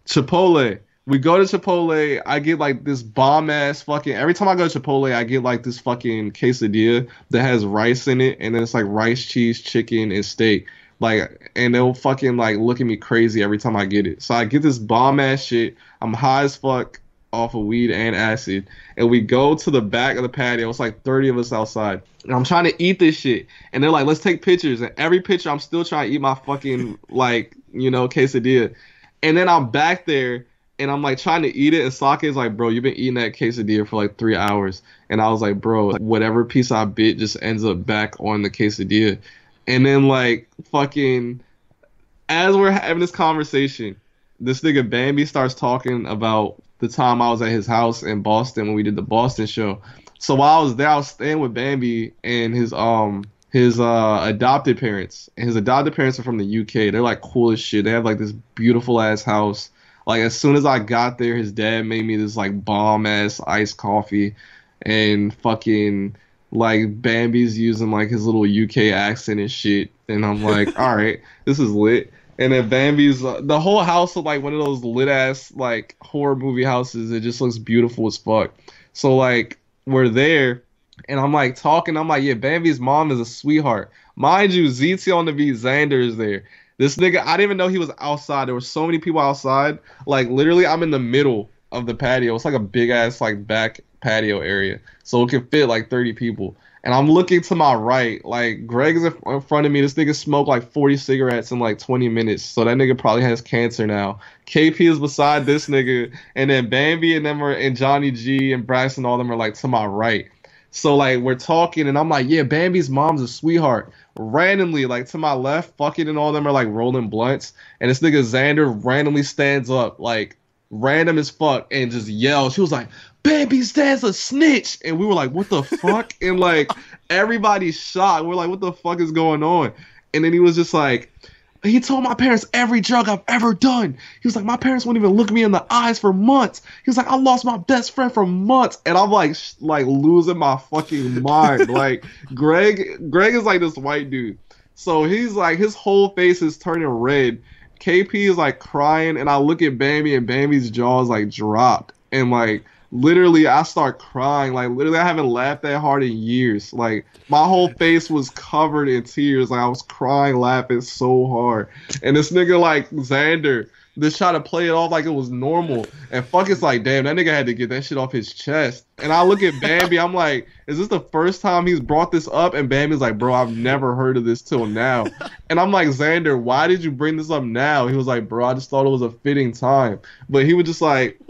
Chipotle. We go to Chipotle, I get like this bomb ass fucking, every time I go to Chipotle, I get like this fucking quesadilla that has rice in it, and then it's like rice, cheese, chicken, and steak. Like, and they'll fucking like look at me crazy every time I get it. So I get this bomb ass shit. I'm high as fuck off of weed and acid, and we go to the back of the patio. It's like 30 of us outside, and I'm trying to eat this shit, and they're like, let's take pictures. And every picture I'm still trying to eat my fucking like, you know, quesadilla. And then I'm back there and I'm like trying to eat it, and Sake is like, bro, you've been eating that quesadilla for like 3 hours. And I was like, bro, whatever piece I bit just ends up back on the quesadilla. And then like fucking, as we're having this conversation, this nigga Bambi starts talking about the time I was at his house in Boston when we did the Boston show. So while I was there, I was staying with Bambi and his adopted parents. And his adopted parents are from the UK. They're like cool as shit. They have like this beautiful ass house. Like, as soon as I got there, his dad made me this like bomb ass iced coffee, and fucking like Bambi's using like his little UK accent and shit. And I'm like, all right, this is lit. And then Bambi's the whole house looked like one of those lit ass like horror movie houses. It just looks beautiful as fuck. So like, we're there, and I'm like talking. I'm like, yeah, Bambi's mom is a sweetheart. Mind you, ZT on the beat, Xander is there. This nigga, I didn't even know he was outside. There were so many people outside. Like, literally, I'm in the middle of the patio. It's like a big ass like back patio area, so it can fit like 30 people. And I'm looking to my right, like Greg is in front of me. This nigga smoked like 40 cigarettes in like 20 minutes, so that nigga probably has cancer now. KP is beside this nigga, and then Bambi and them are, and Johnny G and Braxton, all them are like to my right. So like, we're talking, and I'm like, yeah, Bambi's mom's a sweetheart. Randomly, like to my left, FUKKIT and all them are like rolling blunts, and this nigga Xander randomly stands up, like random as fuck, and just yells. She was like, Bambi's dad's a snitch. And we were like, what the fuck? And like, everybody's shocked. We're like, what the fuck is going on? And then he was just like, he told my parents every drug I've ever done. He was like, my parents wouldn't even look me in the eyes for months. He was like, I lost my best friend for months. And I'm like losing my fucking mind. Like, Greg is like this white dude. So he's like, his whole face is turning red. KP is like crying, and I look at Bambi, and Bambi's jaw is like dropped. And like literally I start crying. Like literally I haven't laughed that hard in years. Like my whole face was covered in tears. Like I was crying, laughing so hard. And this nigga like Xander just try to play it off like it was normal. And fuck, it's like, damn, that nigga had to get that shit off his chest. And I look at Bambi, I'm like, is this the first time he's brought this up? And Bambi's like, bro, I've never heard of this till now. And I'm like, Xander, why did you bring this up now? He was like, bro, I just thought it was a fitting time. But he was just like,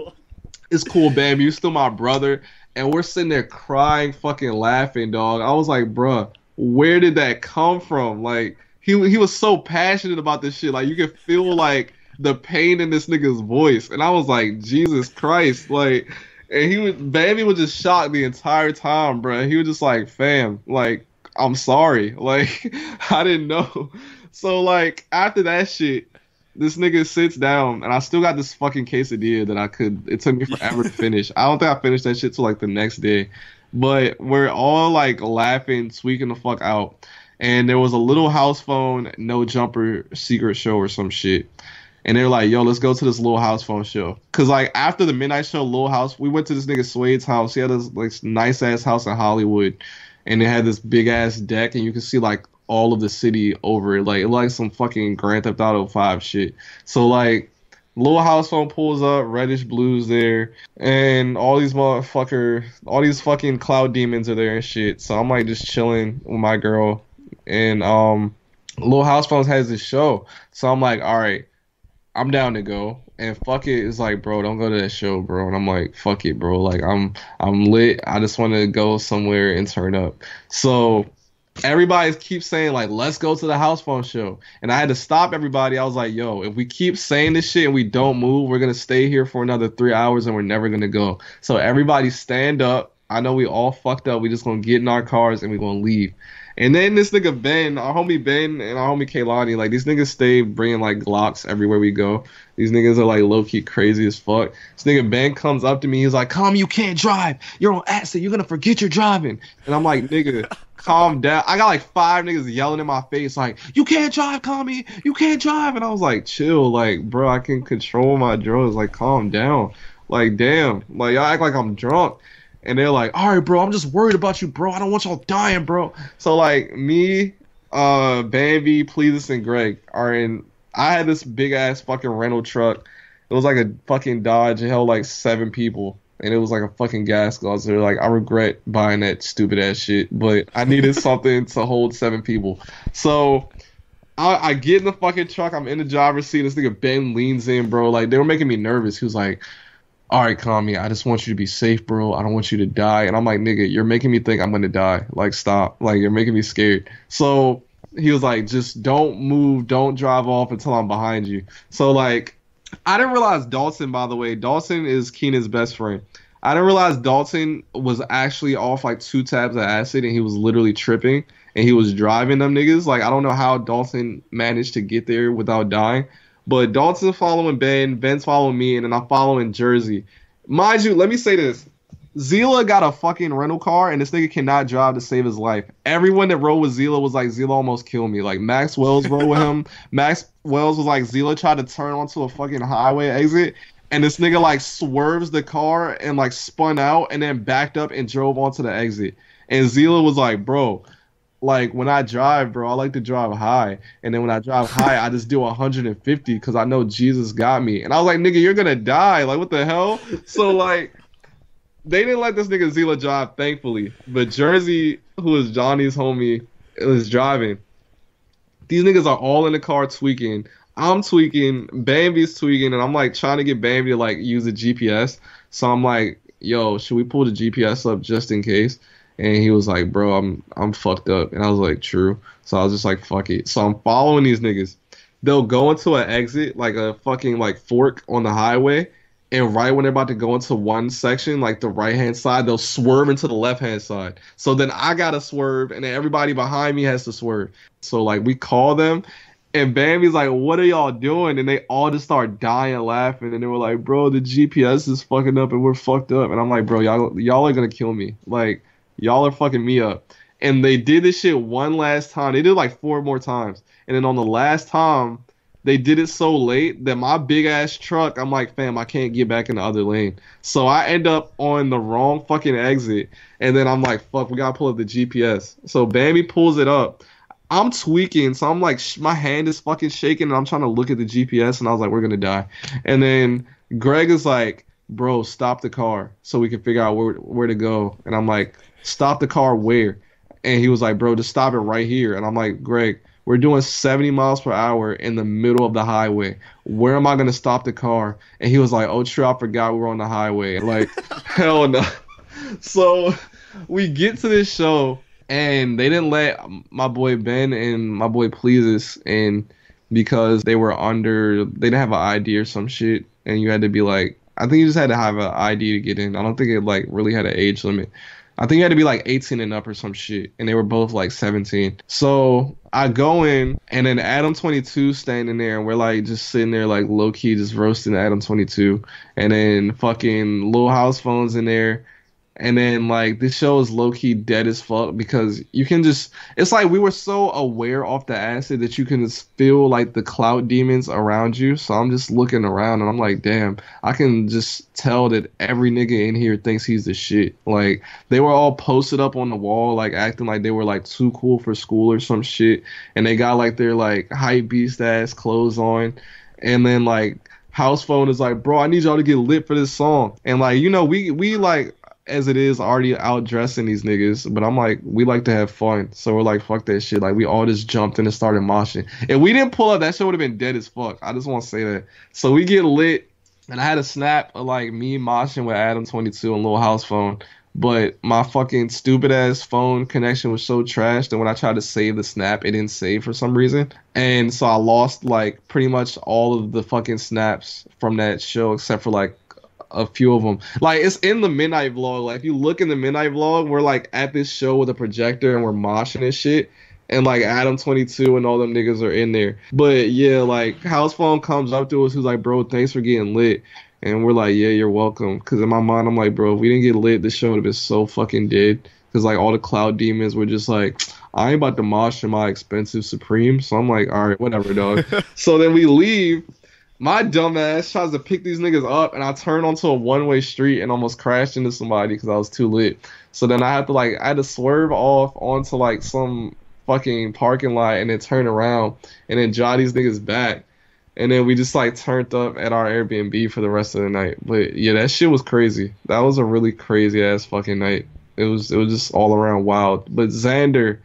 it's cool, Bambi, you're still my brother. And we're sitting there crying, fucking laughing, dog. I was like, bro, where did that come from? Like, he was so passionate about this shit. Like, you could feel, like, the pain in this nigga's voice. And I was like, Jesus Christ. Like, and Bambi was just shocked the entire time, bro. He was just like, fam, like, I'm sorry. Like, I didn't know. So, like, after that shit, this nigga sits down, and I still got this fucking quesadilla that it took me forever to finish. I don't think I finished that shit till, like, the next day. But we're all, like, laughing, tweaking the fuck out. And there was a little house phone, no jumper secret show or some shit. And they were like, yo, let's go to this Little House phone show. Because, like, after the midnight show, Little House, we went to this nigga Suede's house. He had this, like, nice-ass house in Hollywood. And it had this big-ass deck, and you could see, like, all of the city over it. Like some fucking Grand Theft Auto 5 shit. So, like, Little House phone pulls up, reddish blues there. And all these fucking cloud demons are there and shit. So I'm, like, just chilling with my girl. And, Little House phones has this show. So I'm like, all right, I'm down to go. And FUKKIT is like, bro, don't go to that show, bro. And I'm like, fuck it, bro. Like, I'm lit. I just want to go somewhere and turn up. So everybody keeps saying, like, let's go to the house phone show. And I had to stop everybody. I was like, yo, if we keep saying this shit and we don't move, we're going to stay here for another 3 hours and we're never going to go. So everybody stand up. I know we all fucked up. We just going to get in our cars and we're going to leave. And then this nigga Ben, our homie Ben and our homie Kaylani, like, these niggas stay bringing, like, Glocks everywhere we go. These niggas are, like, low-key crazy as fuck. This nigga Ben comes up to me. He's like, Kami, you can't drive. You're on acid. You're going to forget you're driving. And I'm like, nigga, calm down. I got, like, 5 niggas yelling in my face, like, you can't drive, Kami. You can't drive. And I was like, chill. Like, bro, I can control my drugs. Like, calm down. Like, damn. Like, y'all act like I'm drunk. And they're like, all right, bro, I'm just worried about you, bro. I don't want y'all dying, bro. So, like, me, Bambi, Pleasis, and Greg are in. I had this big-ass fucking rental truck. It was like a fucking Dodge. It held, like, 7 people. And it was like a fucking gas guzzler. Like, I regret buying that stupid-ass shit. But I needed something to hold 7 people. So I get in the fucking truck. I'm in the driver's seat. This nigga Ben leans in, bro. Like, they were making me nervous. He was like, all right, Kami, I just want you to be safe, bro. I don't want you to die. And I'm like, nigga, you're making me think I'm going to die. Like, stop. Like, you're making me scared. So he was like, just don't move. Don't drive off until I'm behind you. So, like, I didn't realize Dalton, by the way. Dalton is Keenan's best friend. I didn't realize Dalton was actually off, like, 2 tabs of acid, and he was literally tripping, and he was driving them niggas. Like, I don't know how Dalton managed to get there without dying. But Dalton's following Ben, Ben's following me, and then I'm following Jersey. Mind you, let me say this. Zila got a fucking rental car, and this nigga cannot drive to save his life. Everyone that rode with Zila was like, Zila almost killed me. Like, Max Wells rode with him. Max Wells was like, Zila tried to turn onto a fucking highway exit, and this nigga, like, swerves the car and, like, spun out and then backed up and drove onto the exit. And Zila was like, bro, like, when I drive, bro, I like to drive high. And then when I drive high, I just do 150 because I know Jesus got me. And I was like, nigga, you're going to die. Like, what the hell? So, like, they didn't let this nigga Zila drive, thankfully. But Jersey, who is Johnny's homie, is driving. These niggas are all in the car tweaking. I'm tweaking. Bambi's tweaking. And I'm, like, trying to get Bambi to, like, use the GPS. So I'm like, yo, should we pull the GPS up just in case? And he was like, bro, I'm fucked up. And I was like, true. So I was just like, fuck it. So I'm following these niggas. They'll go into an exit, like a fucking, like, fork on the highway. And right when they're about to go into one section, like the right-hand side, they'll swerve into the left-hand side. So then I got to swerve, and then everybody behind me has to swerve. So, like, we call them. And Bambi's like, what are y'all doing? And they all just start dying laughing. And they were like, bro, the GPS is fucking up and we're fucked up. And I'm like, bro, y'all are going to kill me. Like, y'all are fucking me up. And they did this shit one last time. They did like 4 more times. And then on the last time, they did it so late that my big ass truck, I'm like, fam, I can't get back in the other lane. So I end up on the wrong fucking exit. And then I'm like, fuck, we gotta pull up the GPS. So Bambi pulls it up. I'm tweaking, so I'm like, my hand is fucking shaking, and I'm trying to look at the GPS, and I was like, we're gonna die. And then Greg is like, bro, stop the car so we can figure out where to go. And I'm like, stop the car where? And he was like, bro, just stop it right here. And I'm like, Greg, we're doing 70 miles per hour in the middle of the highway. Where am I going to stop the car? And he was like, oh, true, I forgot we were on the highway. Like, hell no. So we get to this show, and they didn't let my boy Ben and my boy Pleases in because they didn't have an ID or some shit. And you had to be like, I think you just had to have an ID to get in. I don't think it like really had an age limit. I think you had to be like 18 and up or some shit, and they were both like 17. So I go in, and then Adam 22 standing there, and we're like just sitting there like low key just roasting Adam 22, and then fucking Lil House Phone's in there. And then, like, this show is low-key dead as fuck because you can just... It's like we were so aware off the acid that you can just feel, like, the clout demons around you. So I'm just looking around, and I'm like, damn, I can just tell that every nigga in here thinks he's the shit. Like, they were all posted up on the wall, like, acting like they were, like, too cool for school or some shit. And they got, like, their, like, hype beast-ass clothes on. And then, like, House Phone is like, bro, I need y'all to get lit for this song. And, like, you know, we like... as it is already outdressing these niggas, but I'm like, we like to have fun, so we're like, fuck that shit. Like, we all just jumped in and started moshing. If we didn't pull up, that shit would have been dead as fuck. I just want to say that. So we get lit, and I had a snap of like me moshing with Adam 22 and Lil House Phone, but my fucking stupid ass phone connection was so trash that when I tried to save the snap, it didn't save for some reason, and so I lost like pretty much all of the fucking snaps from that show except for like a few of them. Like, it's in the midnight vlog. Like, if you look in the midnight vlog, we're like at this show with a projector and we're moshing and shit, and like Adam 22 and all them niggas are in there. But yeah, like House Phone comes up to us, who's like, bro, thanks for getting lit. And we're like, yeah, you're welcome. Because in my mind, I'm like, bro, if we didn't get lit, this show would have been so fucking dead. Because like all the cloud demons were just like, I ain't about to mosh in my expensive Supreme. So I'm like, all right, whatever, dog. So then we leave. My dumb ass tries to pick these niggas up, and I turned onto a one-way street and almost crashed into somebody because I was too lit. So then I had to swerve off onto like some fucking parking lot and then turn around and then jog these niggas back. And then we just like turned up at our Airbnb for the rest of the night. But yeah, that shit was crazy. That was a really crazy ass fucking night. It was just all around wild. But Xander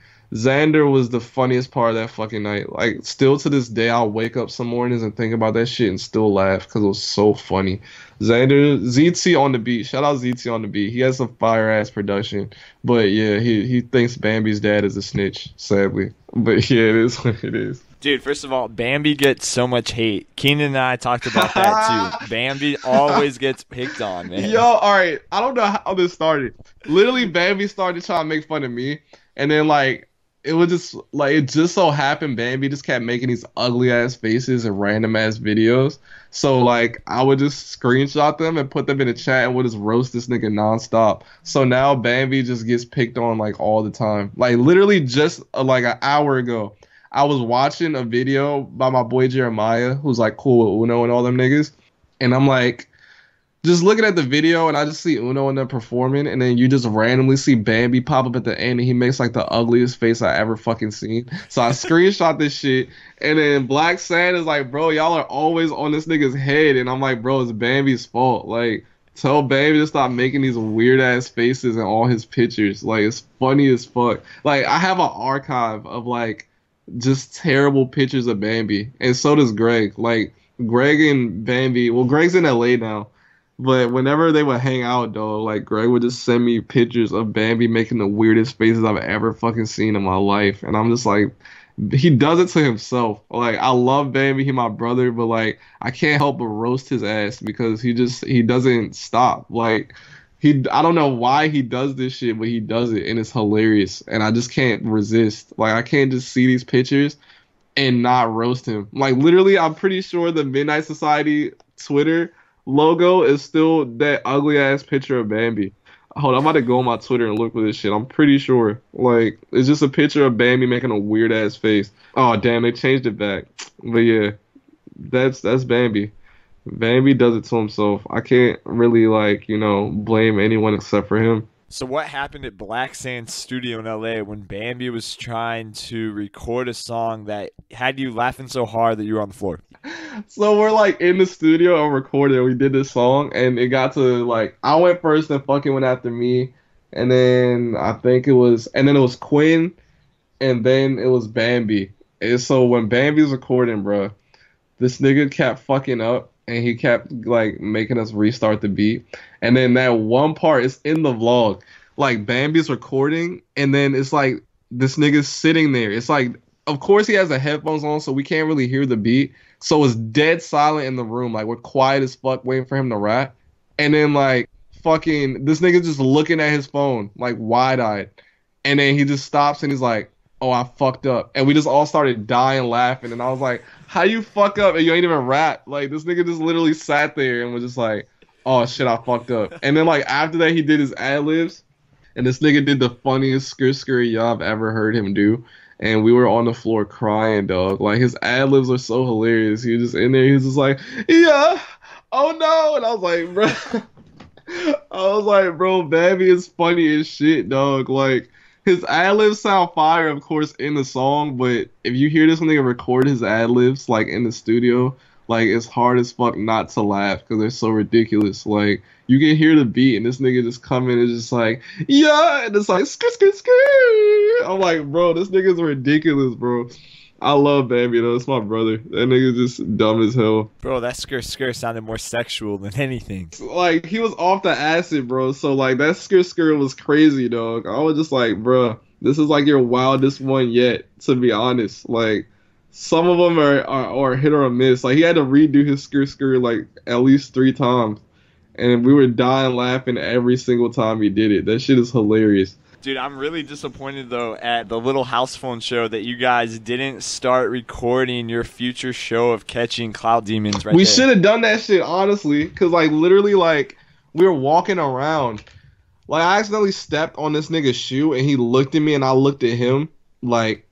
was the funniest part of that fucking night. Like, still to this day, I'll wake up some mornings and think about that shit and still laugh because it was so funny. ZT on the beat. Shout out ZT on the beat. He has some fire-ass production. But, yeah, he thinks Bambi's dad is a snitch, sadly. But, yeah, it is what it is. Dude, first of all, Bambi gets so much hate. Keenan and I talked about that, too. Bambi always gets picked on, man. Yo, all right. I don't know how this started. Literally, Bambi started trying to make fun of me. And then, like, it was just like, it just so happened Bambi just kept making these ugly ass faces and random ass videos. So like I would just screenshot them and put them in the chat and would just roast this nigga nonstop. So now Bambi just gets picked on like all the time. Like literally just like an hour ago, I was watching a video by my boy Jeremiah, who's like cool with Uno and all them niggas, and I'm like, just looking at the video, and I just see Uno and them performing, and then you just randomly see Bambi pop up at the end, and he makes like the ugliest face I ever fucking seen. So I screenshot this shit, and then Black Sand is like, bro, y'all are always on this nigga's head, and I'm like, bro, it's Bambi's fault. Like, tell Bambi to stop making these weird ass faces in all his pictures. Like, it's funny as fuck. Like, I have an archive of like just terrible pictures of Bambi, and so does Greg. Like, Greg and Bambi, well, Greg's in LA now. But whenever they would hang out, though, like, Greg would just send me pictures of Bambi making the weirdest faces I've ever fucking seen in my life. And I'm just like, he does it to himself. Like, I love Bambi, he my brother, but, like, I can't help but roast his ass because he doesn't stop. Like, I don't know why he does this shit, but he does it, and it's hilarious. And I just can't resist. Like, I can't just see these pictures and not roast him. Like, literally, I'm pretty sure the Midnight Society Twitter logo is still that ugly ass picture of Bambi. Hold on, I'm about to go on my Twitter and look for this shit. I'm pretty sure. Like, it's just a picture of Bambi making a weird ass face. Oh damn, they changed it back. But yeah, That's Bambi. Bambi does it to himself. I can't really like, blame anyone except for him. So what happened at Black Sand's studio in LA when Bambi was trying to record a song that had you laughing so hard that you were on the floor? So we're like in the studio and recording. We did this song and it got to like I went first and fucking went after me. And then it was Quinn and then it was Bambi. And so when Bambi was recording, bro, this nigga kept fucking up and he kept like making us restart the beat. And then that one part is in the vlog. Like Bambi's recording and then it's like this nigga's sitting there. It's like, of course he has the headphones on so we can't really hear the beat. So it's dead silent in the room. Like we're quiet as fuck waiting for him to rap. And then like fucking this nigga just looking at his phone like wide-eyed. And then he just stops and he's like, oh, I fucked up. And we just all started dying laughing. And I was like, how you fuck up and you ain't even rap? Like, this nigga just literally sat there and was just like, oh, shit, I fucked up. And then, like, after that, he did his ad-libs. And this nigga did the funniest skr y'all have ever heard him do. And we were on the floor crying, dog. Like, his ad-libs are so hilarious. He was just in there. He was just like, yeah, oh, no. And I was like, bro, Bambi is funny as shit, dog. Like, his ad-libs sound fire, of course, in the song, but if you hear this nigga record his ad-libs, like, in the studio, like, it's hard as fuck not to laugh, because they're so ridiculous. Like, you can hear the beat, and this nigga just come in and just like, yeah, and it's like, skr. I'm like, bro, this nigga's ridiculous, bro. I love Bambi, though. It's my brother. That nigga's just dumb as hell. Bro, that skr sounded more sexual than anything. Like, he was off the acid, bro. So, like, that skr was crazy, dog. I was just like, bro, this is, like, your wildest one yet, to be honest. Like, some of them are hit or a miss. Like, he had to redo his skr, like, at least 3 times. And we were dying laughing every single time he did it. That shit is hilarious. Dude, I'm really disappointed, though, at the little house phone show that you guys didn't start recording your future show of catching cloud demons right We there. should have done that shit, honestly, because, like, literally, like, we were walking around. Like, I accidentally stepped on this nigga's shoe, and he looked at me, and I looked at him. Like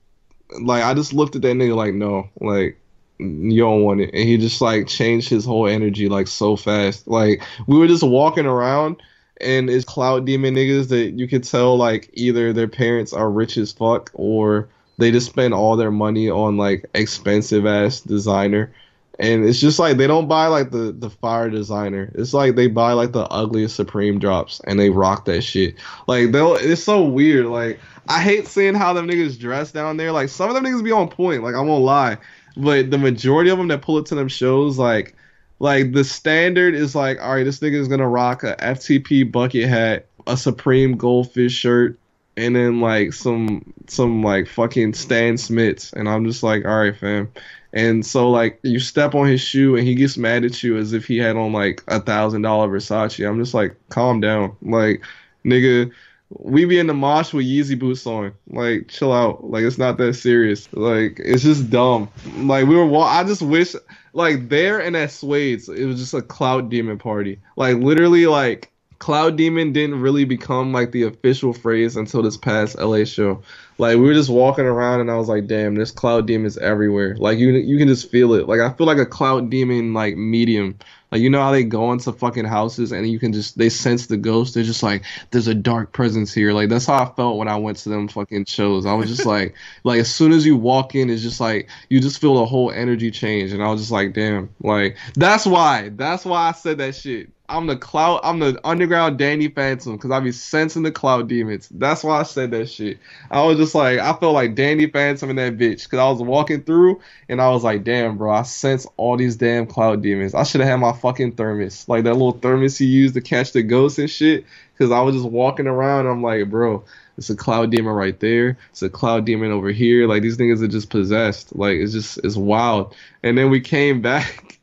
I just looked at that nigga like, no, like, you don't want it. And he just, like, changed his whole energy, like, so fast. Like, we were just walking around. And it's cloud demon niggas that you could tell, like, either their parents are rich as fuck or they just spend all their money on, like, expensive ass designer. And it's just like they don't buy like the fire designer. It's like they buy like the ugliest Supreme drops and they rock that shit. Like it's so weird. Like I hate seeing how them niggas dress down there. Like some of them niggas be on point, like I won't lie. But the majority of them that pull it to them shows, like the standard is like, all right, this nigga is gonna rock a FTP bucket hat, a Supreme goldfish shirt, and then like some like fucking Stan Smiths, and I'm just like, all right, fam. And so like you step on his shoe and he gets mad at you as if he had on like $1,000 Versace. I'm just like, calm down, like nigga. We be in the mosh with Yeezy boots on. Like, chill out. Like, it's not that serious. Like, it's just dumb. Like, I just wish, like, there and at Suede's, it was just a Cloud Demon party. Like, literally, like, Cloud Demon didn't really become, like, the official phrase until this past LA show. Like, we were just walking around and I was like, damn, there's Cloud Demons everywhere. Like, you can just feel it. Like, I feel like a Cloud Demon, like, medium. Like, you know how they go into fucking houses and you can just, they sense the ghost. They're just like, there's a dark presence here. Like, that's how I felt when I went to them fucking shows. I was just like, as soon as you walk in, it's just like, you just feel the whole energy change. And I was just like, damn. Like, that's why I said that shit. I'm the underground Danny Phantom because I be sensing the Cloud Demons. That's why I said that shit. I was just like, I felt like Danny Phantom in that bitch because I was walking through and I was like, damn, bro, I sense all these damn Cloud Demons. I should have had my fucking thermos, like that little thermos you use to catch the ghosts and shit, because I was just walking around and I'm like, bro, it's a Cloud Demon right there. It's a Cloud Demon over here. Like, these niggas are just possessed. Like, it's wild. And then we came back.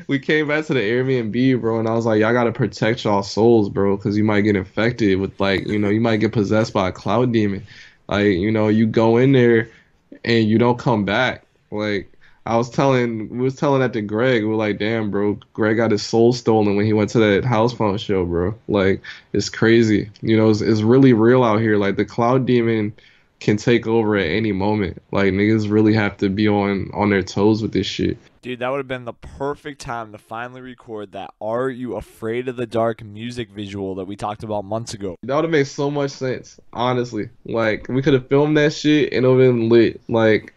We came back to the Airbnb, bro, and I was like, y'all gotta protect y'all souls, bro, because you might get infected with, like, you know, you might get possessed by a Cloud Demon. Like, you know, you go in there and you don't come back. Like, we was telling that to Greg. We were like, damn, bro, Greg got his soul stolen when he went to that house phone show, bro. Like, it's crazy. You know, it's really real out here. Like, the Cloud Demon can take over at any moment. Like, niggas really have to be on their toes with this shit. Dude, that would have been the perfect time to finally record that Are You Afraid of the Dark music visual that we talked about months ago. That would have made so much sense, honestly. Like, we could have filmed that shit and it would have been lit. Like,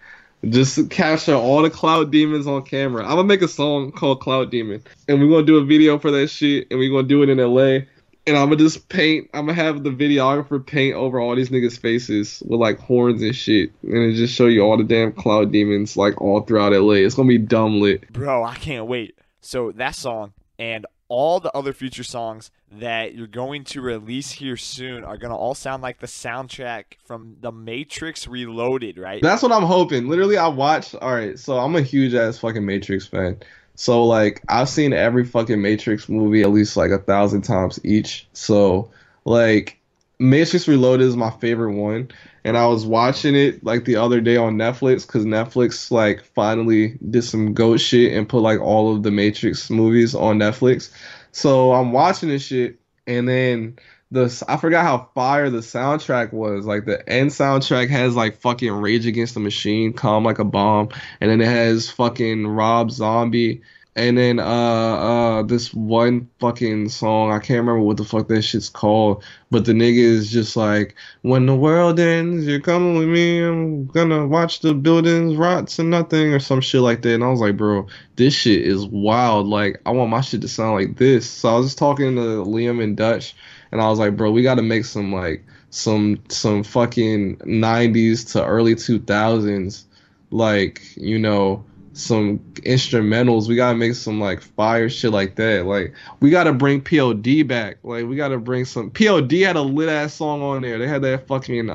just capture all the Cloud Demons on camera. I'm gonna make a song called Cloud Demon, and we're gonna do a video for that shit, and we're gonna do it in LA. And I'm gonna just paint. I'm gonna have the videographer paint over all these niggas' faces with like horns and shit, and it just show you all the damn Cloud Demons like all throughout LA. It's gonna be dumb lit. Bro, I can't wait. So that song and all the other future songs that you're going to release here soon are going to all sound like the soundtrack from The Matrix Reloaded, right? That's what I'm hoping. Literally, I watched. All right, so I'm a huge ass fucking Matrix fan. So like, I've seen every fucking Matrix movie at least like 1,000 times each. So like, Matrix Reloaded is my favorite one, and I was watching it like the other day on Netflix because Netflix like finally did some goat shit and put like all of the Matrix movies on Netflix. So I'm watching this shit, and then I forgot how fire the soundtrack was. Like the end soundtrack has like fucking Rage Against the Machine, Calm Like a Bomb, and then it has fucking Rob Zombie. And then this one fucking song, I can't remember what the fuck that shit's called, but the nigga is just like, when the world ends, you're coming with me, I'm gonna watch the buildings rot to nothing, or some shit like that. And I was like, bro, this shit is wild. Like, I want my shit to sound like this. So I was just talking to Liam and Dutch, and I was like, bro, we gotta make some like some fucking 90s to early 2000s, like, you know, some instrumentals. We gotta make some like fire shit like that. Like, we gotta bring POD back. Like, we gotta bring some. POD had a lit ass song on there. They had that fucking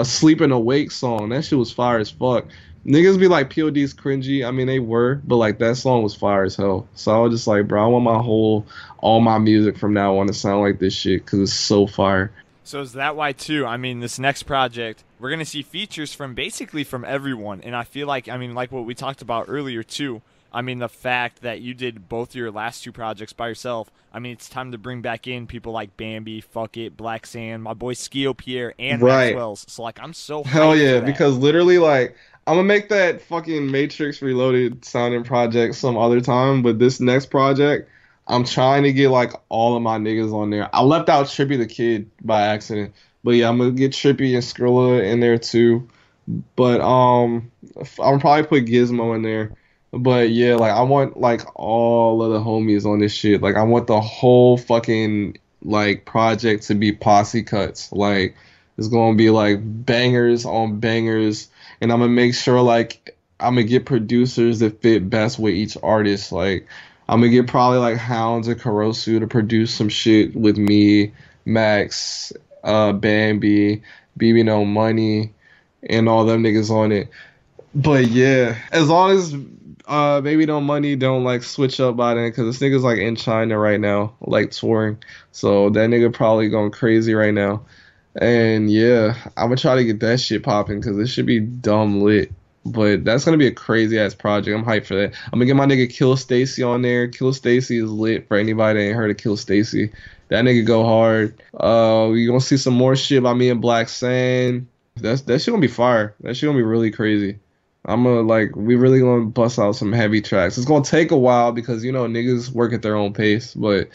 Sleeping Awake song. That shit was fire as fuck. Niggas be like, POD's cringy. I mean, they were, but like that song was fire as hell. So I was just like, bro, I want all my music from now on to sound like this shit because it's so fire. So is that why too? I mean, this next project, we're going to see features from basically from everyone. And I feel like, I mean, like what we talked about earlier too, I mean, the fact that you did both your last two projects by yourself, I mean, it's time to bring back in people like Bambi, FUKKIT, Black Sand, my boy Skio Pierre, and Right. Maxwell's. So like, I'm so hyped Hell yeah, for that. because literally, like, I'm gonna make that fucking Matrix Reloaded sounding project some other time, but this next project, I'm trying to get like all of my niggas on there. I left out Trippy the Kid by accident, but yeah, I'm gonna get Trippy and Skrilla in there too. But I'll probably put Gizmo in there. But yeah, like I want like all of the homies on this shit. Like I want the whole fucking like project to be posse cuts. Like it's gonna be like bangers on bangers, and I'm gonna make sure like I'm gonna get producers that fit best with each artist. Like I'm gonna get probably like Hounds and Karosu to produce some shit with me, Max, Bambi, BB No Money, and all them niggas on it. But yeah, as long as Baby No Money don't like switch up by then, because this nigga's like in China right now, like touring. So that nigga probably going crazy right now. And yeah, I'm gonna try to get that shit popping because it should be dumb lit. But that's gonna be a crazy ass project. I'm hyped for that. I'm gonna get my nigga Kill Stacy on there. Kill Stacy is lit for anybody that ain't heard of Kill Stacy. That nigga go hard. We gonna see some more shit by me and Black Sand. That shit gonna be fire. That shit gonna be really crazy. We really gonna bust out some heavy tracks. It's gonna take a while because, you know, niggas work at their own pace, but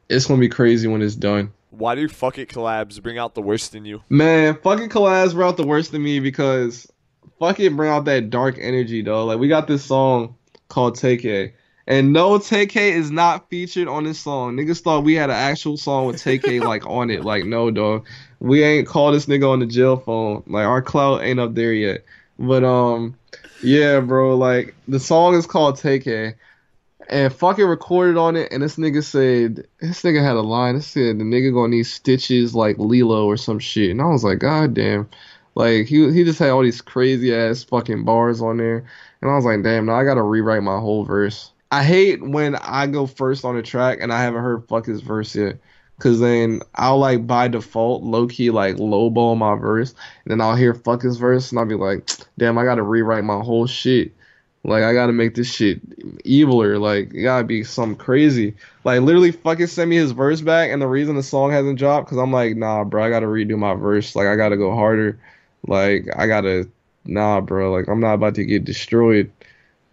it's gonna be crazy when it's done. Why do FUKKIT collabs bring out the worst in you? Man, FUKKIT collabs bring out the worst in me because FUKKIT bring out that dark energy, though. Like, we got this song called Take K, and no, Take K is not featured on this song. Niggas thought we had an actual song with Take K like on it. Like, no, dog. We ain't called this nigga on the jail phone. Like, our clout ain't up there yet. But yeah, bro, like the song is called Take K, and FUKKIT recorded on it, and this nigga had a line. It said the nigga gonna need stitches like Lilo or some shit, and I was like, god damn, like he just had all these crazy ass fucking bars on there, and I was like, damn, now I gotta rewrite my whole verse. I hate when I go first on a track and I haven't heard FUKKIT's verse yet. Cause then I'll like by default low key like lowball my verse, and then I'll hear FUKKIT's verse and I'll be like, damn, I gotta rewrite my whole shit. Like I gotta make this shit eviler. Like it gotta be something crazy. Like literally FUKKIT sent me his verse back, and the reason the song hasn't dropped cause I'm like, nah, bro, I gotta redo my verse. Like I gotta go harder. Like nah, bro. Like I'm not about to get destroyed.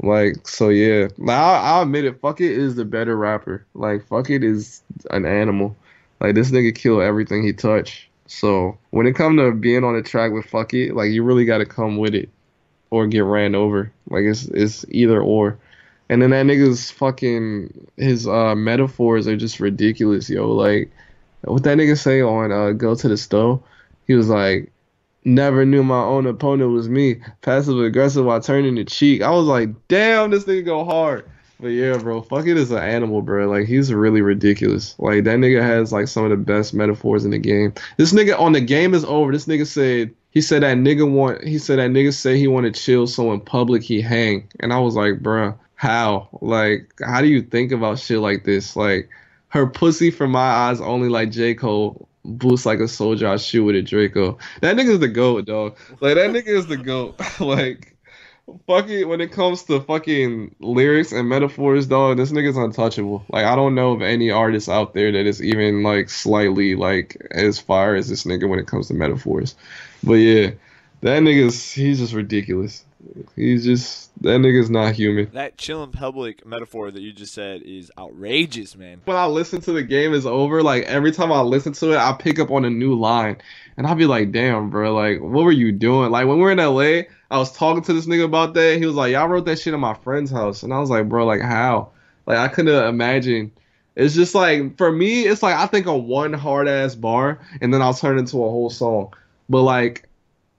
Like, so yeah. Now I'll admit it, FUKKIT is the better rapper. Like, FUKKIT is an animal. Like, this nigga kill everything he touch. So when it come to being on the track with FUKKIT, like, you really gotta come with it or get ran over. Like, it's either or. And then that nigga's fucking his metaphors are just ridiculous, yo. Like, what that nigga say on Go to the Stove? He was like, never knew my own opponent was me. Passive aggressive while turning the cheek. I was like, damn, this nigga go hard. But yeah, bro, FUKKIT is an animal, bro. Like, he's really ridiculous. Like, that nigga has like some of the best metaphors in the game. This nigga on The Game Is Over, this nigga said he said that nigga say he want to chill, so in public he hang. And I was like, bruh, how? Like, how do you think about shit like this? Like, her pussy from my eyes only like J. Cole. Boost like a soldier, I shoot with a Draco. That nigga's the GOAT, dog. Like, that nigga is the GOAT. Like, fucking, when it comes to fucking lyrics and metaphors, dog, this nigga's untouchable. Like, I don't know of any artist out there that is even, like, slightly, like, as fire as this nigga when it comes to metaphors. But yeah, he's just ridiculous. That nigga's not human. That chill in public metaphor that you just said is outrageous, man. When I listen to The Game Is Over, like, every time I listen to it, I pick up on a new line. And I'll be like, damn, bro, like, what were you doing? Like, when we were in LA, I was talking to this nigga about that. He was like, y'all wrote that shit in my friend's house. And I was like, bro, like, how? Like, I couldn't imagine. It's just like, for me, it's like I think of one hard-ass bar, and then I'll turn it into a whole song. But, like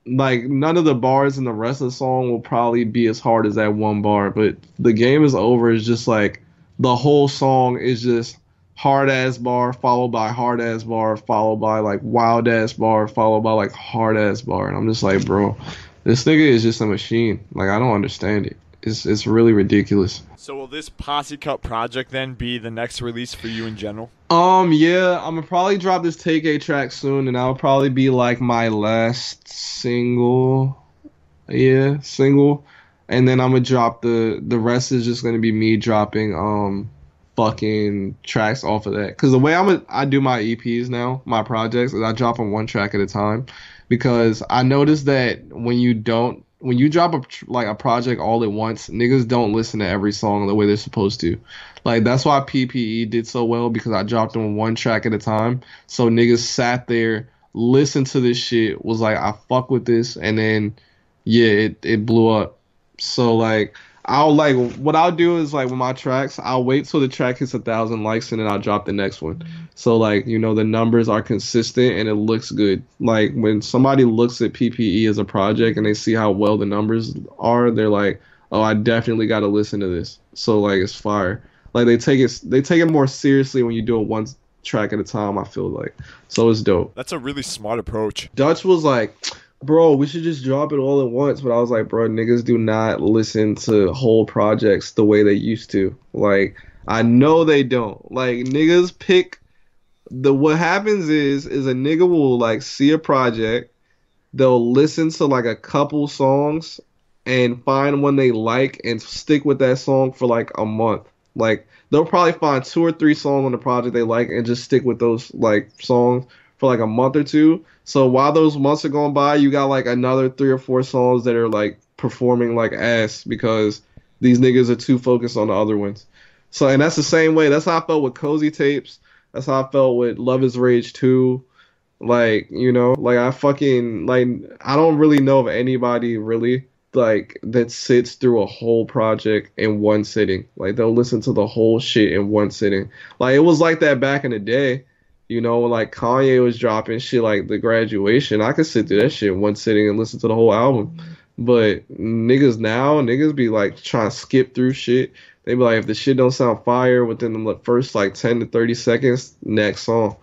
none of the bars in the rest of the song will probably be as hard as that one bar. But The Game Is Over is just like the whole song is just hard ass bar followed by hard ass bar followed by like wild ass bar followed by like hard ass bar. And I'm just like, bro, this nigga is just a machine. Like, I don't understand it. It's really ridiculous. So will this Posse Cut project then be the next release for you in general? Yeah, I'm gonna probably drop this Take A track soon, and that'll probably be like my last single. Yeah, single. And then I'm gonna drop the rest is just gonna be me dropping fucking tracks off of that. Cause the way I do my EPs now, my projects, is I drop them one track at a time. Because I noticed that when you drop a project all at once, niggas don't listen to every song the way they're supposed to. Like, that's why PPE did so well, because I dropped them one track at a time. So niggas sat there, listened to this shit, was like, I fuck with this, and then yeah, it blew up. So like, what I'll do is, like, with my tracks, I'll wait till the track hits 1,000 likes and then I'll drop the next one. So like, you know, the numbers are consistent and it looks good. Like, when somebody looks at PPE as a project and they see how well the numbers are, they're like, oh, I definitely got to listen to this. So like, it's fire. Like, they take it more seriously when you do it one track at a time, I feel like. So it's dope. That's a really smart approach. Dutch was like, bro, we should just drop it all at once. But I was like, bro, niggas do not listen to whole projects the way they used to. Like, I know they don't. Like, niggas pick what happens is a nigga will like see a project, they'll listen to like a couple songs and find one they like and stick with that song for like a month. Like, they'll probably find 2 or 3 songs on the project they like and just stick with those like songs for like a month or two. So while those months are going by, you got like another 3 or 4 songs that are like performing like ass because these niggas are too focused on the other ones. So, and that's the same way. That's how I felt with Cozy Tapes. That's how I felt with Love is Rage 2. Like, you know, like I don't really know of anybody really like that sits through a whole project in one sitting. Like, they'll listen to the whole shit in one sitting. Like, it was like that back in the day. You know, like Kanye was dropping shit like The Graduation. I could sit through that shit in one sitting and listen to the whole album. But niggas be like trying to skip through shit. They be like, if the shit don't sound fire within the first like 10 to 30 seconds, next song.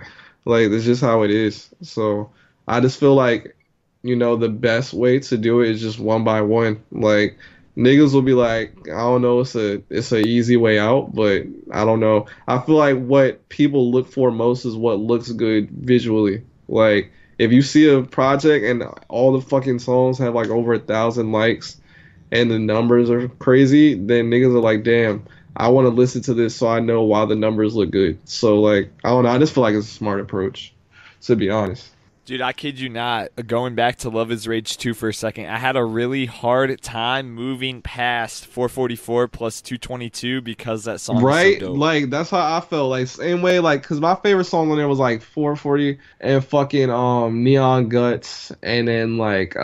Like, that's just how it is. So I just feel like, you know, the best way to do it is just one by one. Like, niggas will be like, I don't know, it's a easy way out, but I don't know. I feel like what people look for most is what looks good visually. Like, if you see a project and all the fucking songs have like over 1,000 likes and the numbers are crazy, then niggas are like, damn, I want to listen to this so I know why the numbers look good. So like, I don't know, I just feel like it's a smart approach, to be honest. Dude, I kid you not. Going back to Love is Rage 2 for a second, I had a really hard time moving past 444 plus 222 because that song is so dope. Like that's how I felt. Like same way, like because my favorite song on there was like 440 and fucking Neon Guts, and then like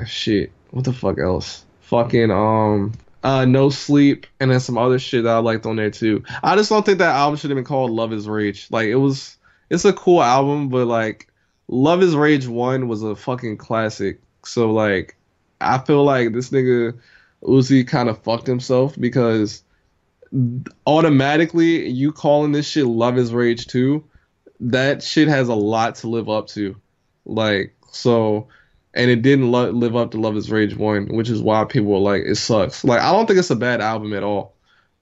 shit, what the fuck else? Fucking No Sleep, and then some other shit that I liked on there too. I just don't think that album should have been called Love is Rage. Like it's a cool album, but like Love is Rage 1 was a fucking classic. So like I feel like this nigga Uzi kind of fucked himself because automatically you calling this shit Love is Rage 2, that shit has a lot to live up to. Like so, and it didn't live up to Love is Rage 1, which is why people were like, it sucks. Like, I don't think it's a bad album at all.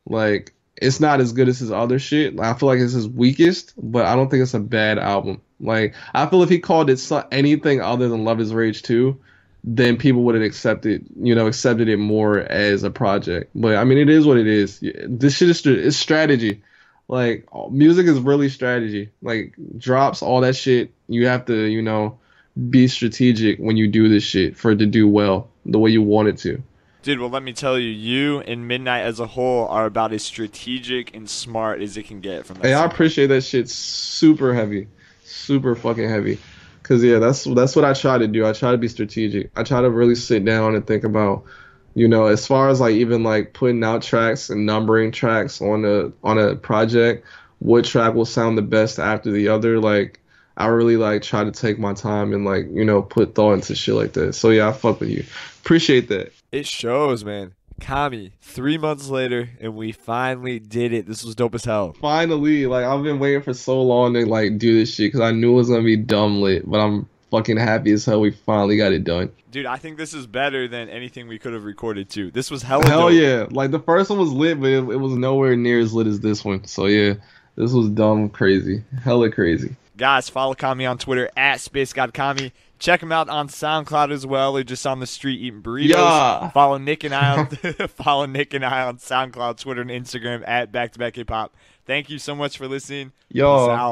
Like, it's not as good as his other shit. Like, I feel like it's his weakest, but I don't think it's a bad album. Like, I feel if he called it anything other than Love is Rage 2, then people would have accepted it more as a project. But, I mean, it is what it is. This shit is strategy. Like, music is really strategy. Like, drops, all that shit, you have to, be strategic when you do this shit for it to do well the way you want it to. Dude, well, let me tell you, you and Midnight as a whole are about as strategic and smart as it can get from that. Hey, I appreciate that shit. Super heavy. Super fucking heavy. Because, yeah, that's what I try to do. I try to be strategic. I try to really sit down and think about, as far as, like, even, like, putting out tracks and numbering tracks on a project, what track will sound the best after the other, like, I really like try to take my time and like, put thought into shit like that. So yeah, I fuck with you. Appreciate that. It shows, man. Kami, 3 months later, and we finally did it. This was dope as hell. Finally, like I've been waiting for so long to like do this shit because I knew it was gonna be dumb lit, but I'm fucking happy as hell we finally got it done. Dude, I think this is better than anything we could have recorded too. This was hella Hell dope. Yeah. Like the first one was lit, but it was nowhere near as lit as this one. So yeah, this was dumb crazy. Hella crazy. Guys, follow Kami on Twitter at SpaceGodKami. Check him out on SoundCloud as well, or just on the street eating burritos. Yeah. Follow Nick and I on SoundCloud, Twitter, and Instagram at Back2Back Hip Hop. Thank you so much for listening. Yo. Peace out.